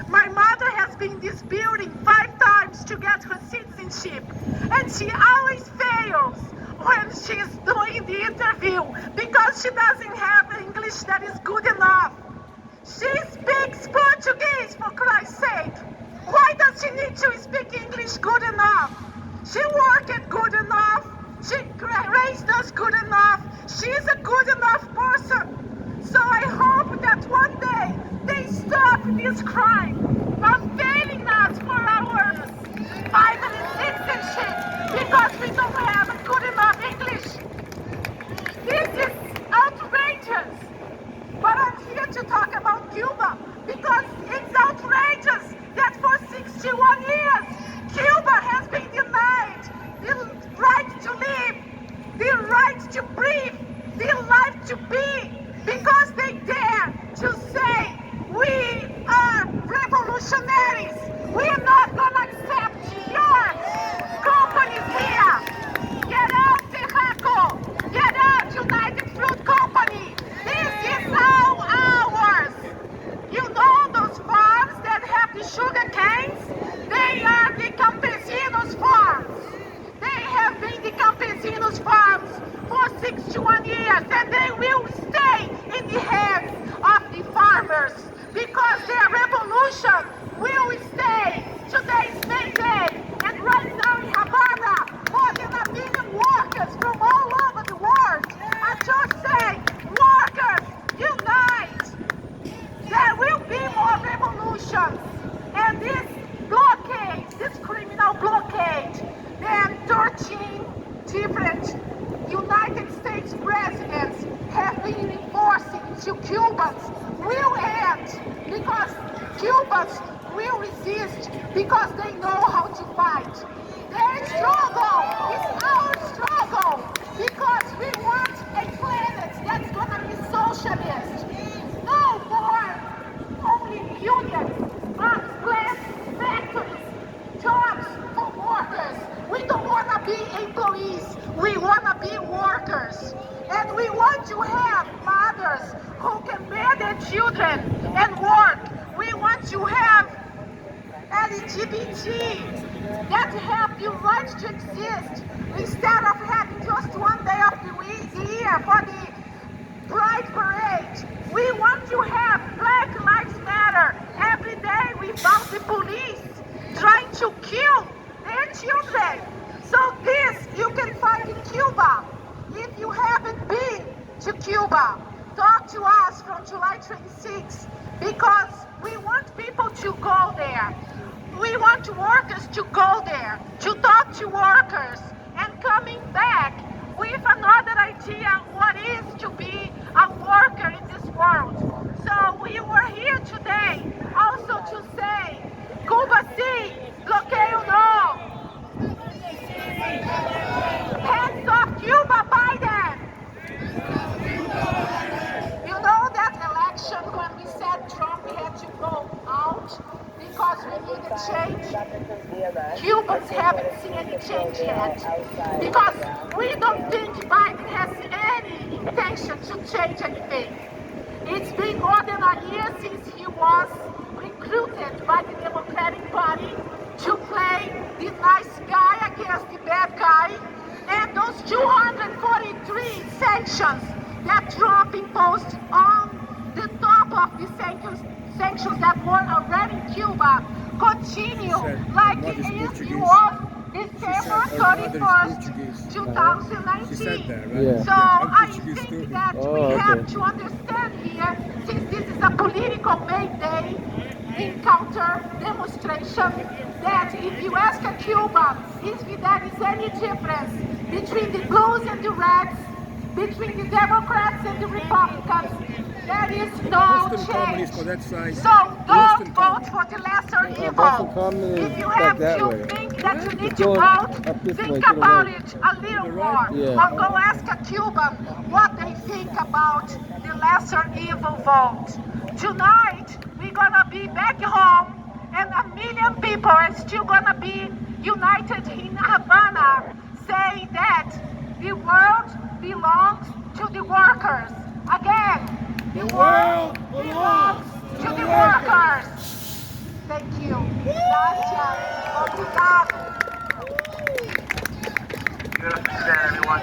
My mother has been in this building 5 times to get her citizenship, and she always fails when she's doing the interview because she doesn't have English that is good enough. She speaks Portuguese, for Christ's sake. Why does she need to speak English good enough? She worked good enough. She raised us good enough. She's a good enough person. So I hope that one day they stop this crime of failing us for our finally citizenship because we don't have good enough English. This is outrageous. But I'm here to talk about Cuba because it's outrageous that for 61 years Cuba has been denied the right to live, the right to breathe, the right to be, because they dare to say we are revolutionaries. We are not going to accept your companies here. Get out, Tejaco. Get out, United Fruit Company. This is all ours. You know those farms that have the sugar canes? They are the campesinos' farms. They have been the campesinos' farms for 61 years, and they will stay in the sanctions and this blockade, this criminal blockade, then 13 different United States presidents have been enforcing to Cubans will end because Cubans will resist because they know how to fight. Their struggle is our struggle because we want a planet that's gonna be socialist. No more only unions, but plants, factories, jobs for workers. We don't want to be employees. We want to be workers. And we want to have mothers who can bear their children and work. We want to have LGBT that have the right to exist instead of having just one day of the year for the Pride Parade. We want to have Black Lives Matter every day without the police trying to kill their children. So this you can find in Cuba. If you haven't been to Cuba, talk to us from July 26 because we want people to go there. We want workers to go there, to talk to workers, and coming back with another idea what is to be a worker in this world. So we were here today also to say, Cuba sí, bloqueo no. Hands off Cuba, Biden. You know that election when we said Trump had to go out because we need a change? Cubans haven't seen any change yet because we don't think Biden has any intention to change anything. It's been more than a year since he was recruited by the Democratic Party to play the nice guy against the bad guy, and those 243 sanctions that Trump imposed on the top of the sanctions that were already in Cuba continue like it is in December 31st, 2019. So I think that we have to understand here, since this is a political Mayday encounter demonstration, that if you ask a Cuban if there is any difference between the blues and the reds, between the Democrats and the Republicans, there is no change. So don't vote for the lesser evil. If you have to think that you need to vote, think about it a little more. Or go ask a Cuban what they think about the lesser evil vote. Tonight, we're gonna be back home and 1 million people are still gonna be united in Havana saying that the world belongs to the workers. Again, the world belongs to the workers. Thank you. Gracias. Obrigado. You understand, everyone?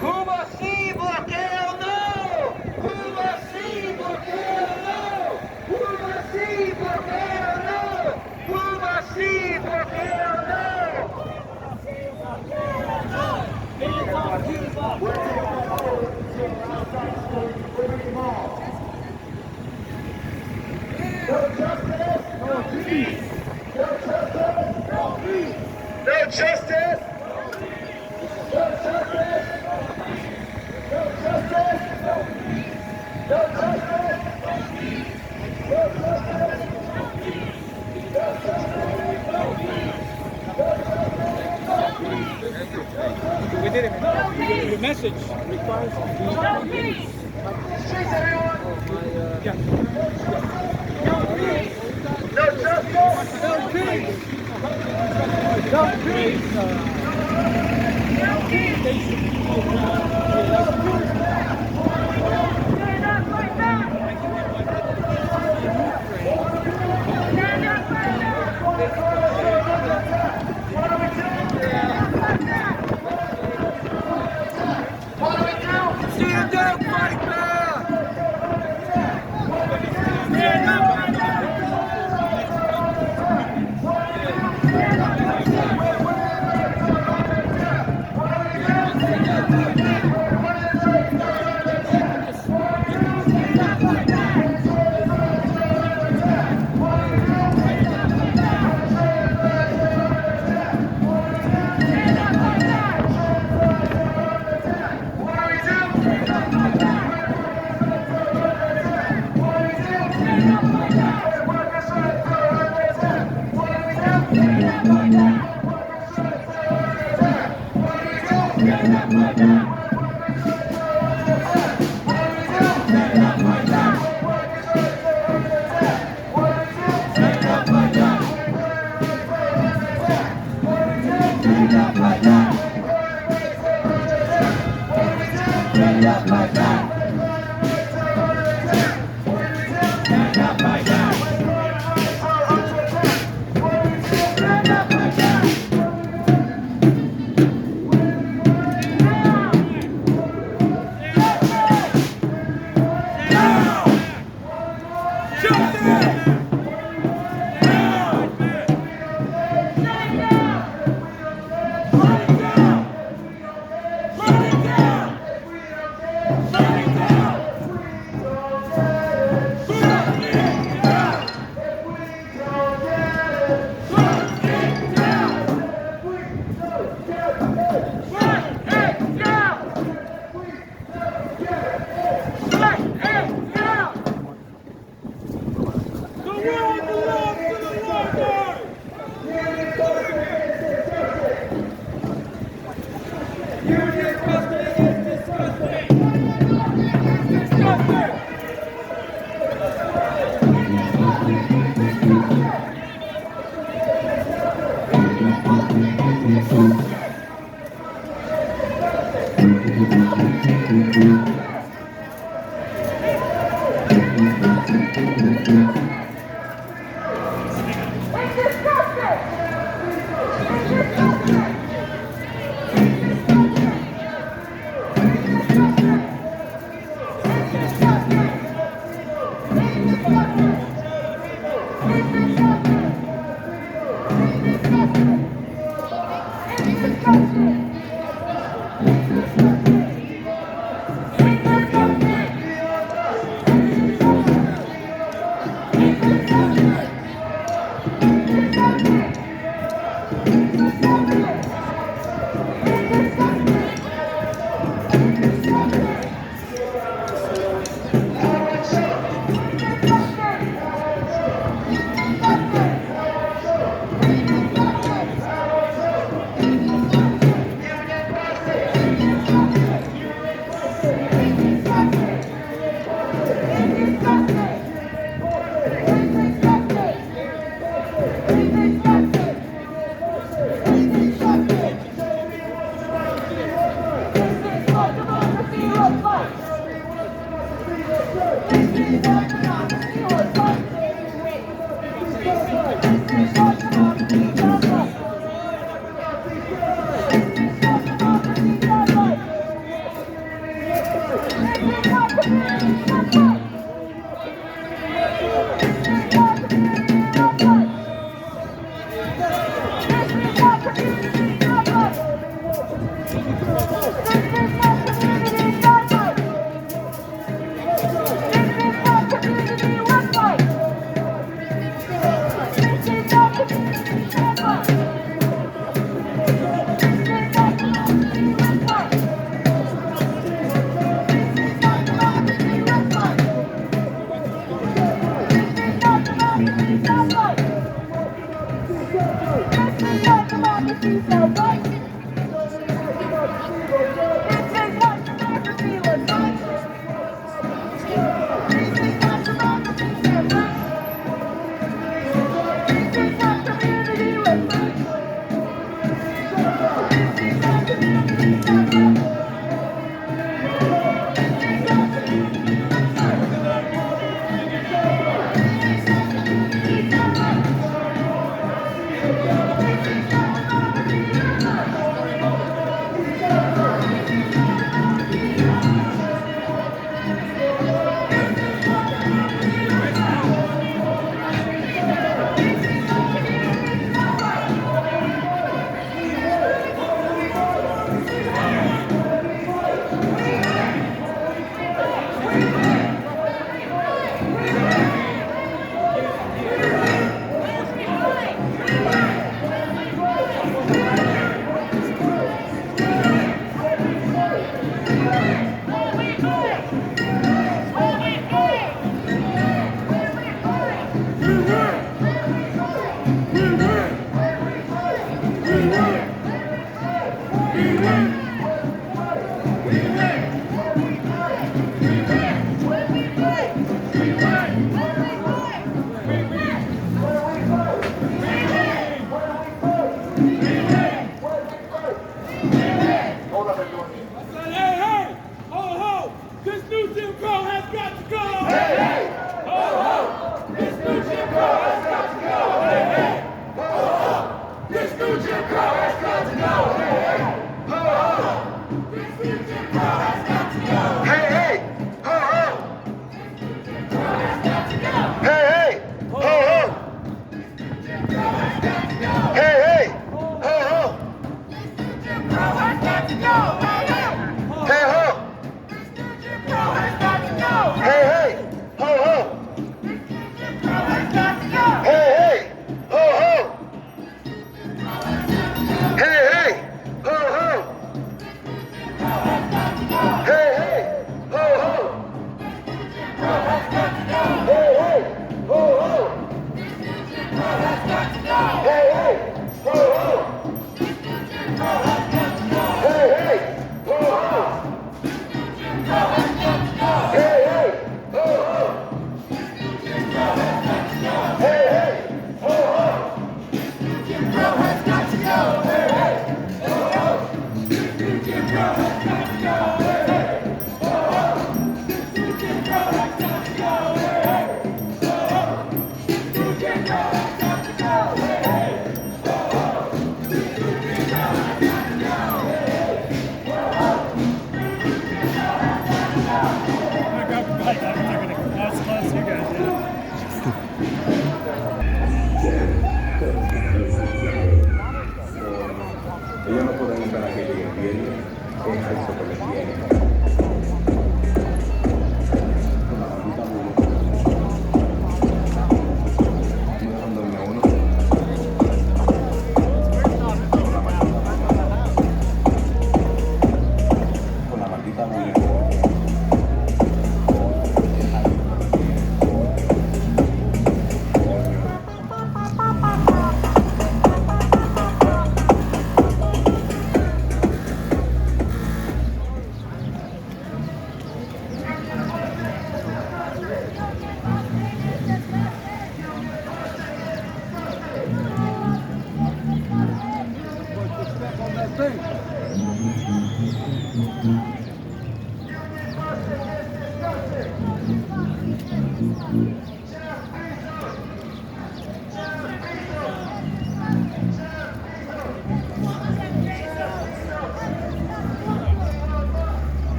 Cuba sí, bloqueo no! Cuba sí, bloqueo no! Cuba sí, bloqueo no! Cuba sí, bloqueo no! No justice, no peace. No justice, no peace. No justice. No justice. No justice. No peace. No justice. No peace. No justice. No peace. No justice. No peace. No justice. No peace. We did it. The message requires No peace. Streets, everyone. Yeah. No peace. No justice. No peace. No peace. No peace. Stand up right now. Stand up right now. What do we do? What do we do? Stand up, fight back. Stand up right now. Stand up right now.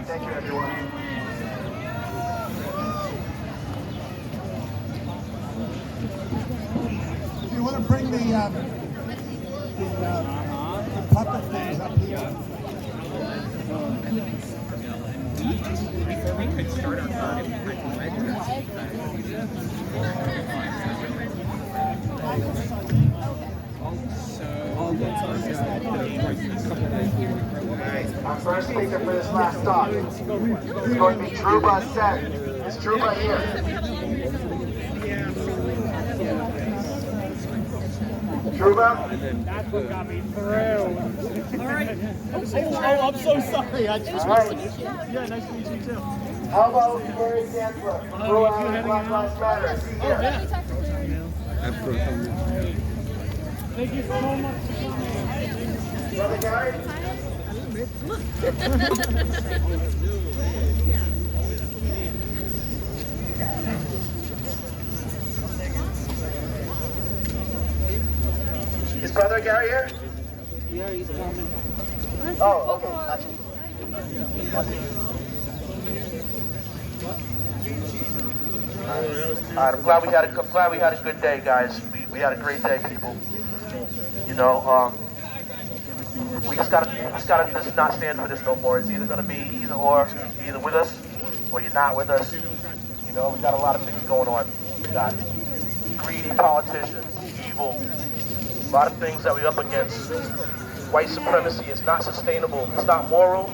Thank you, everyone. You want to bring the puppet things up here? Before we could start our card, Our first speaker for this last talk is going to be Truba Sen. Is Truba here? Truba? That's what got me through. All right. Oh, I'm so sorry. I just Yeah, nice to meet you too. How about Murray Chancellor? Black Lives Matter. Is he here? Thank you so much. Brother Gary? Is Brother Gary here? yeah, he's coming. Oh, okay. Gotcha. All right, I'm glad we had a good day, guys. We had a great day, people. You know, we just gotta just not stand for this no more. It's either gonna be either or. You're either with us or you're not with us. You know, we got a lot of things going on. We got greedy politicians, evil, a lot of things that we're up against. White supremacy is not sustainable. It's not moral,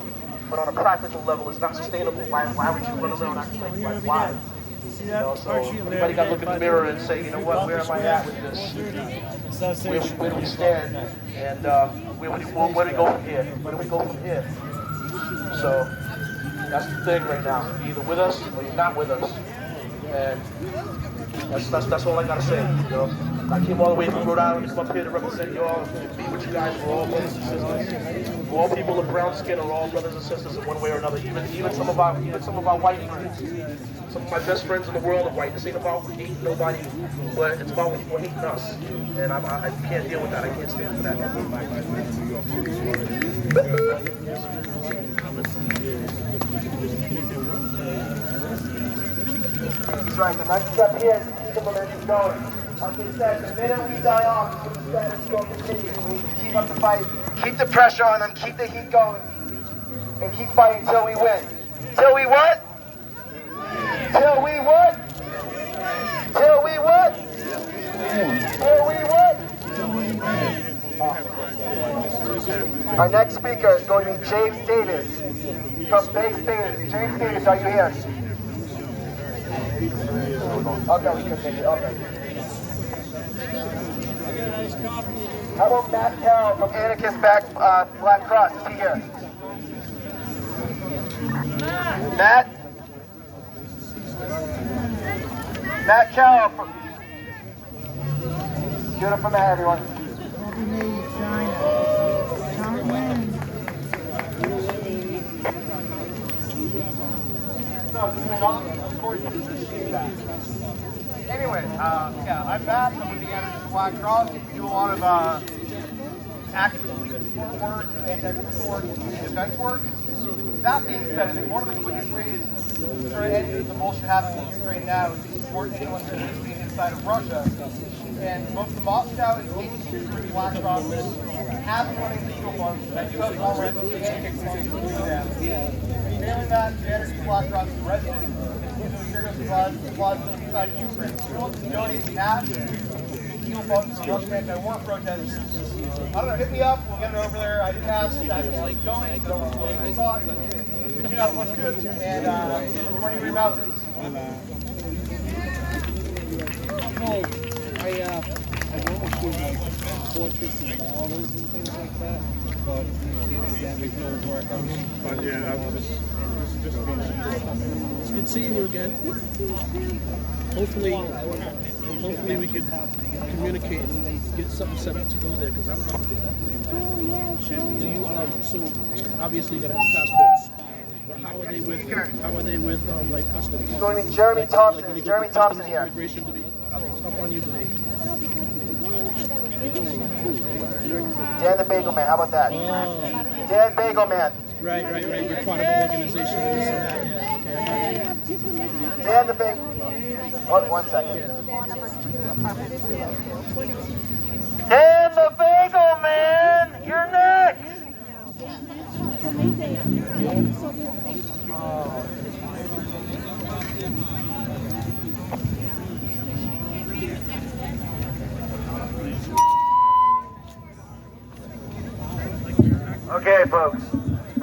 but on a practical level, it's not sustainable. Why would you run around acting like why? You know, so everybody got to look in the mirror and say, you know what, where am I at with this? Where do we stand? And where do we go from here? Where do we go from here? So that's the thing right now. You're either with us or you're not with us. And that's all I gotta say. You know, I came all the way from Rhode Island to come up here to represent you all, to be with you guys. We're all brothers and sisters. All people of brown skin are all brothers and sisters in one way or another. Even some of our white friends. Some of my best friends in the world are white. This ain't about hating nobody, but it's about people hating us. And I can't deal with that. I can't stand for that. He's right. The next step here is to keep the momentum going. Like they said, the minute we die off, the status quo continues. We need to keep up the fight, keep the pressure on them, keep the heat going, and keep fighting till we win. Till we what? Till we what? Till we what? Till we what? Till we win. Our next speaker is going to be James Davis from Bay State. James Davis, are you here? Okay, we can take it. Okay. How about Matt Carroll from Anarchist Black Cross? Is he here? Matt? Matt Carroll from... Give it from Matt, everyone. Anyway, yeah, I'm Matt. I'm with the Anarchist Black Cross. We do a lot of active support work and support defense work. That being said, I think one of the quickest ways to sort of end the bullshit happening in Ukraine now is to support anyone who's being inside of Russia. And both the Moscow and Canadian Security Black Cross have been running legal funds that U.S. Congress and anarchist to them. Failing that, the Anarchist Black Cross is resident in the material supplies inside Ukraine. If you want to donate cash, legal funds for Russian anti-war protesters, I don't know, hit me up, we'll get it over there. I didn't have that going, I don't want to legal thought, but you know, what's good, and running your mouth. I've always seen like portraits and models and things like that, but again, we can always work on it. But yeah, it's good seeing you again. Hopefully we can communicate and get something set up to go there, because I would love to do that. Do you, so obviously you gotta have passports. But how are they with like customs? It's going to be Jeremy Thompson. Is Jeremy Thompson here? Immigration, are they tough on you today? Dan the Bagel Man, how about that? Dan Bagel Man. Right. You're part of an organization and this and that. Yeah, okay, I got it. Dan the Bagel. Oh, 1 second. Dan the Bagel Man, you're next. Okay, folks.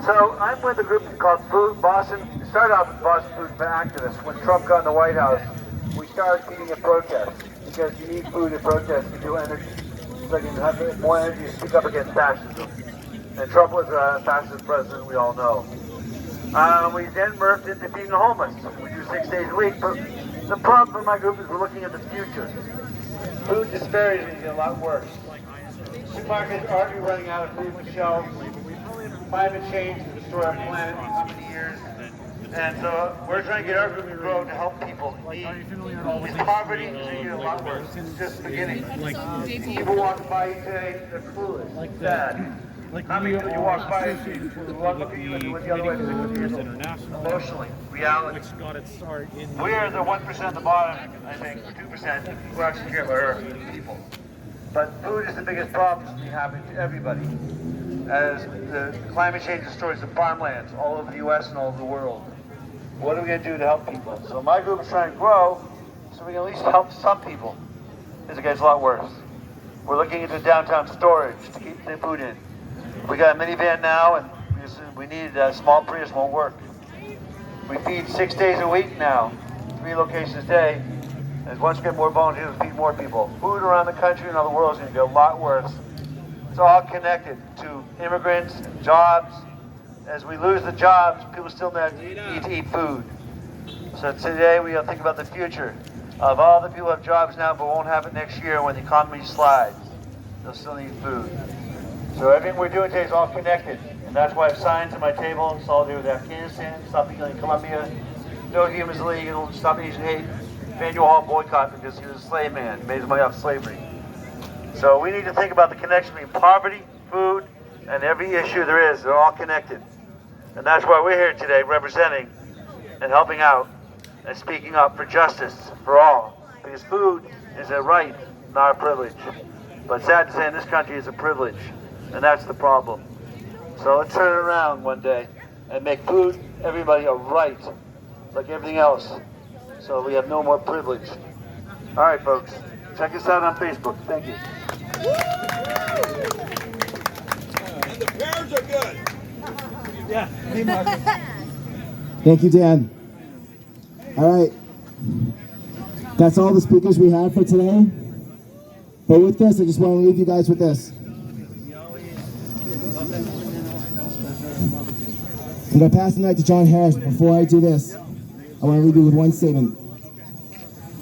So I'm with a group called Boston. It started off with Boston Food Activists. When Trump got in the White House, we started feeding a protest because you need food to protest to do energy. So you can have more energy to speak up against fascism. And Trump was a fascist president, we all know. We then morphed into feeding the homeless. We do 6 days a week. But the problem for my group is we're looking at the future. Food disparity is going to get a lot worse. Supermarkets are already running out of food on the shelves. Climate change has destroyed our planet in how many years? And so we're trying to get our group to grow to help people in need. With poverty is going to get a lot worse. It's just the beginning. People walk by you today, they're clueless, sad. How many people you walk by who look at you and look the other way emotionally, reality. We are the 1% at the bottom, I think, 2% who actually care about our people. But food is the biggest problem we have in everybody. As the climate change destroys the farmlands all over the U.S. and all over the world. What are we going to do to help people? So my group is trying to grow so we can at least help some people as it gets a lot worse. We're looking into downtown storage to keep the food in. We got a minivan now and we need a small Prius won't work. We feed 6 days a week now, 3 locations a day. And once we get more volunteers, we feed more people. Food around the country and all the world is going to get a lot worse. It's all connected to immigrants, jobs. As we lose the jobs, people still need to eat food. So today we think about the future of all the people who have jobs now but won't have it next year when the economy slides. They'll still need food. So everything we're doing today is all connected. And that's why I have signs on my table in solidarity with Afghanistan, stop killing Colombia, no humans illegal, stop Asian hate, Faneuil Hall boycott because he was a slave man, made his money off slavery. So we need to think about the connection between poverty, food, and every issue there is. They're all connected. And that's why we're here today representing and helping out and speaking up for justice for all. Because food is a right, not a privilege. But sad to say in this country it's a privilege. And that's the problem. So let's turn it around one day and make food, everybody, a right, like everything else. So we have no more privilege. All right, folks. Check us out on Facebook. Thank you. Parents are good. Yeah, hey, Mark. Thank you, Dan. All right. That's all the speakers we have for today. But with this, I just want to leave you guys with this. I'm going to pass the night to John Harris. Before I do this, I want to leave you with one statement.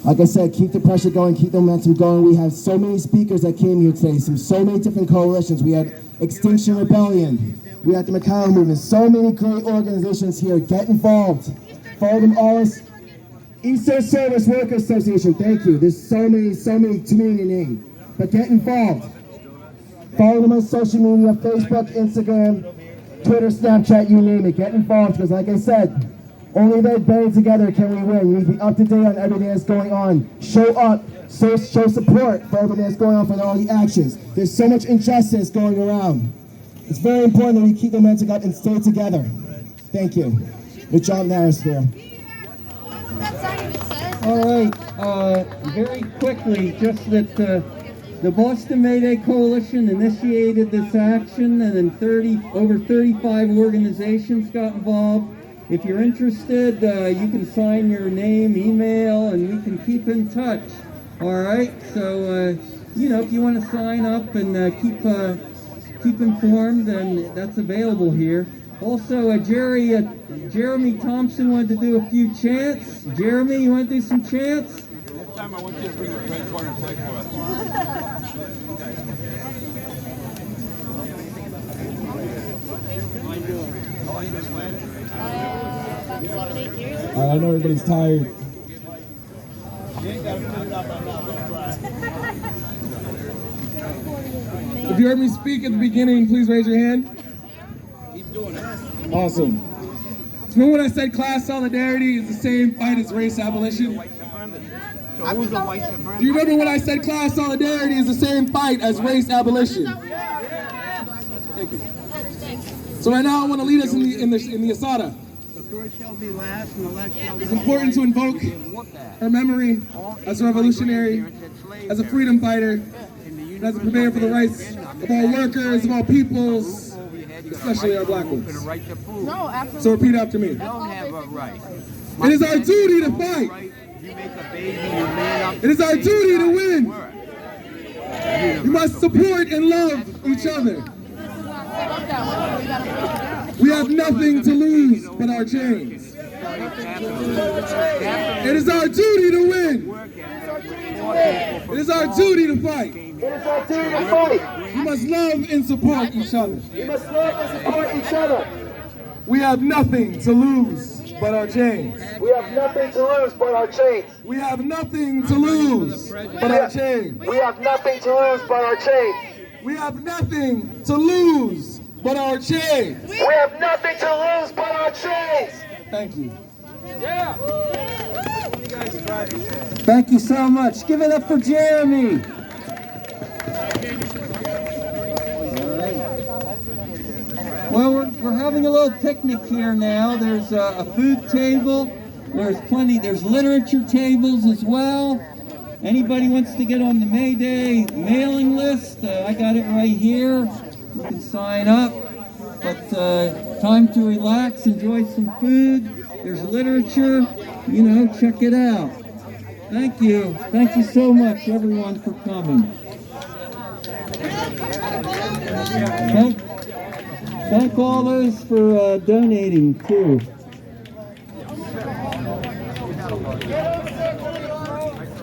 Like I said, keep the pressure going, keep the momentum going. We have so many speakers that came here today, so many different coalitions. We had Extinction Rebellion. We had the Macau Movement. So many great organizations here. Get involved. Follow them all. Eastern Service Workers Association. Thank you. There's so many, too many to name. But get involved. Follow them on social media, Facebook, Instagram, Twitter, Snapchat, you name it. Get involved because like I said, only by banding together can we win. We need to be up to date on everything that's going on. Show up, show support for everything that's going on, for all the actions. There's so much injustice going around. It's very important that we keep the momentum up and stay together. Thank you. With John Harris here. All right, very quickly, just that the Boston Mayday Coalition initiated this action, and then over 35 organizations got involved. If you're interested, you can sign your name, email, and we can keep in touch. All right, so you know, if you want to sign up and keep informed, then that's available here. Also, Jeremy Thompson wanted to do a few chants. Jeremy, you want to do some chants? Next time I want you to bring the red card and play for us. How long you been playing? About 8 years. I know everybody's tired. You ain't got to put it up on that. Don't try. If you heard me speak at the beginning, please raise your hand. Keep doing it. Awesome. Remember when I said class solidarity is the same fight as race abolition? So who's the white supremacy? Do you remember when I said class solidarity is the same fight as race abolition? Thank you. So right now I want to lead us in the Asada. The first shall be last, and the last shall be It's important to invoke her memory as a revolutionary, as a freedom fighter, and as a purveyor for the rights of all workers, of all peoples, especially our black ones. No, absolutely. So repeat after me. You don't have a right. It is our duty to fight. You make a baby, you man up. It is our duty to win. We must support and love each other. We have nothing to lose but our chains. It is our duty to win. It is our duty to fight. It is our duty to fight. We must love and support each other. We must love and support each other. We have nothing to lose but our chains. We have nothing to lose but our chains. We have nothing to lose but our chains. We have nothing to lose but our chains. We have nothing to lose but our chains. We have nothing to lose but our chains. Thank you. Thank you so much. Give it up for Jeremy. Well, we're having a little picnic here now. There's a food table. There's literature tables as well. Anybody wants to get on the Mayday mailing list, I got it right here. You can sign up. But time to relax, enjoy some food. There's literature, you know, check it out. Thank you. Thank you so much, everyone, for coming. Thank all those for donating, too.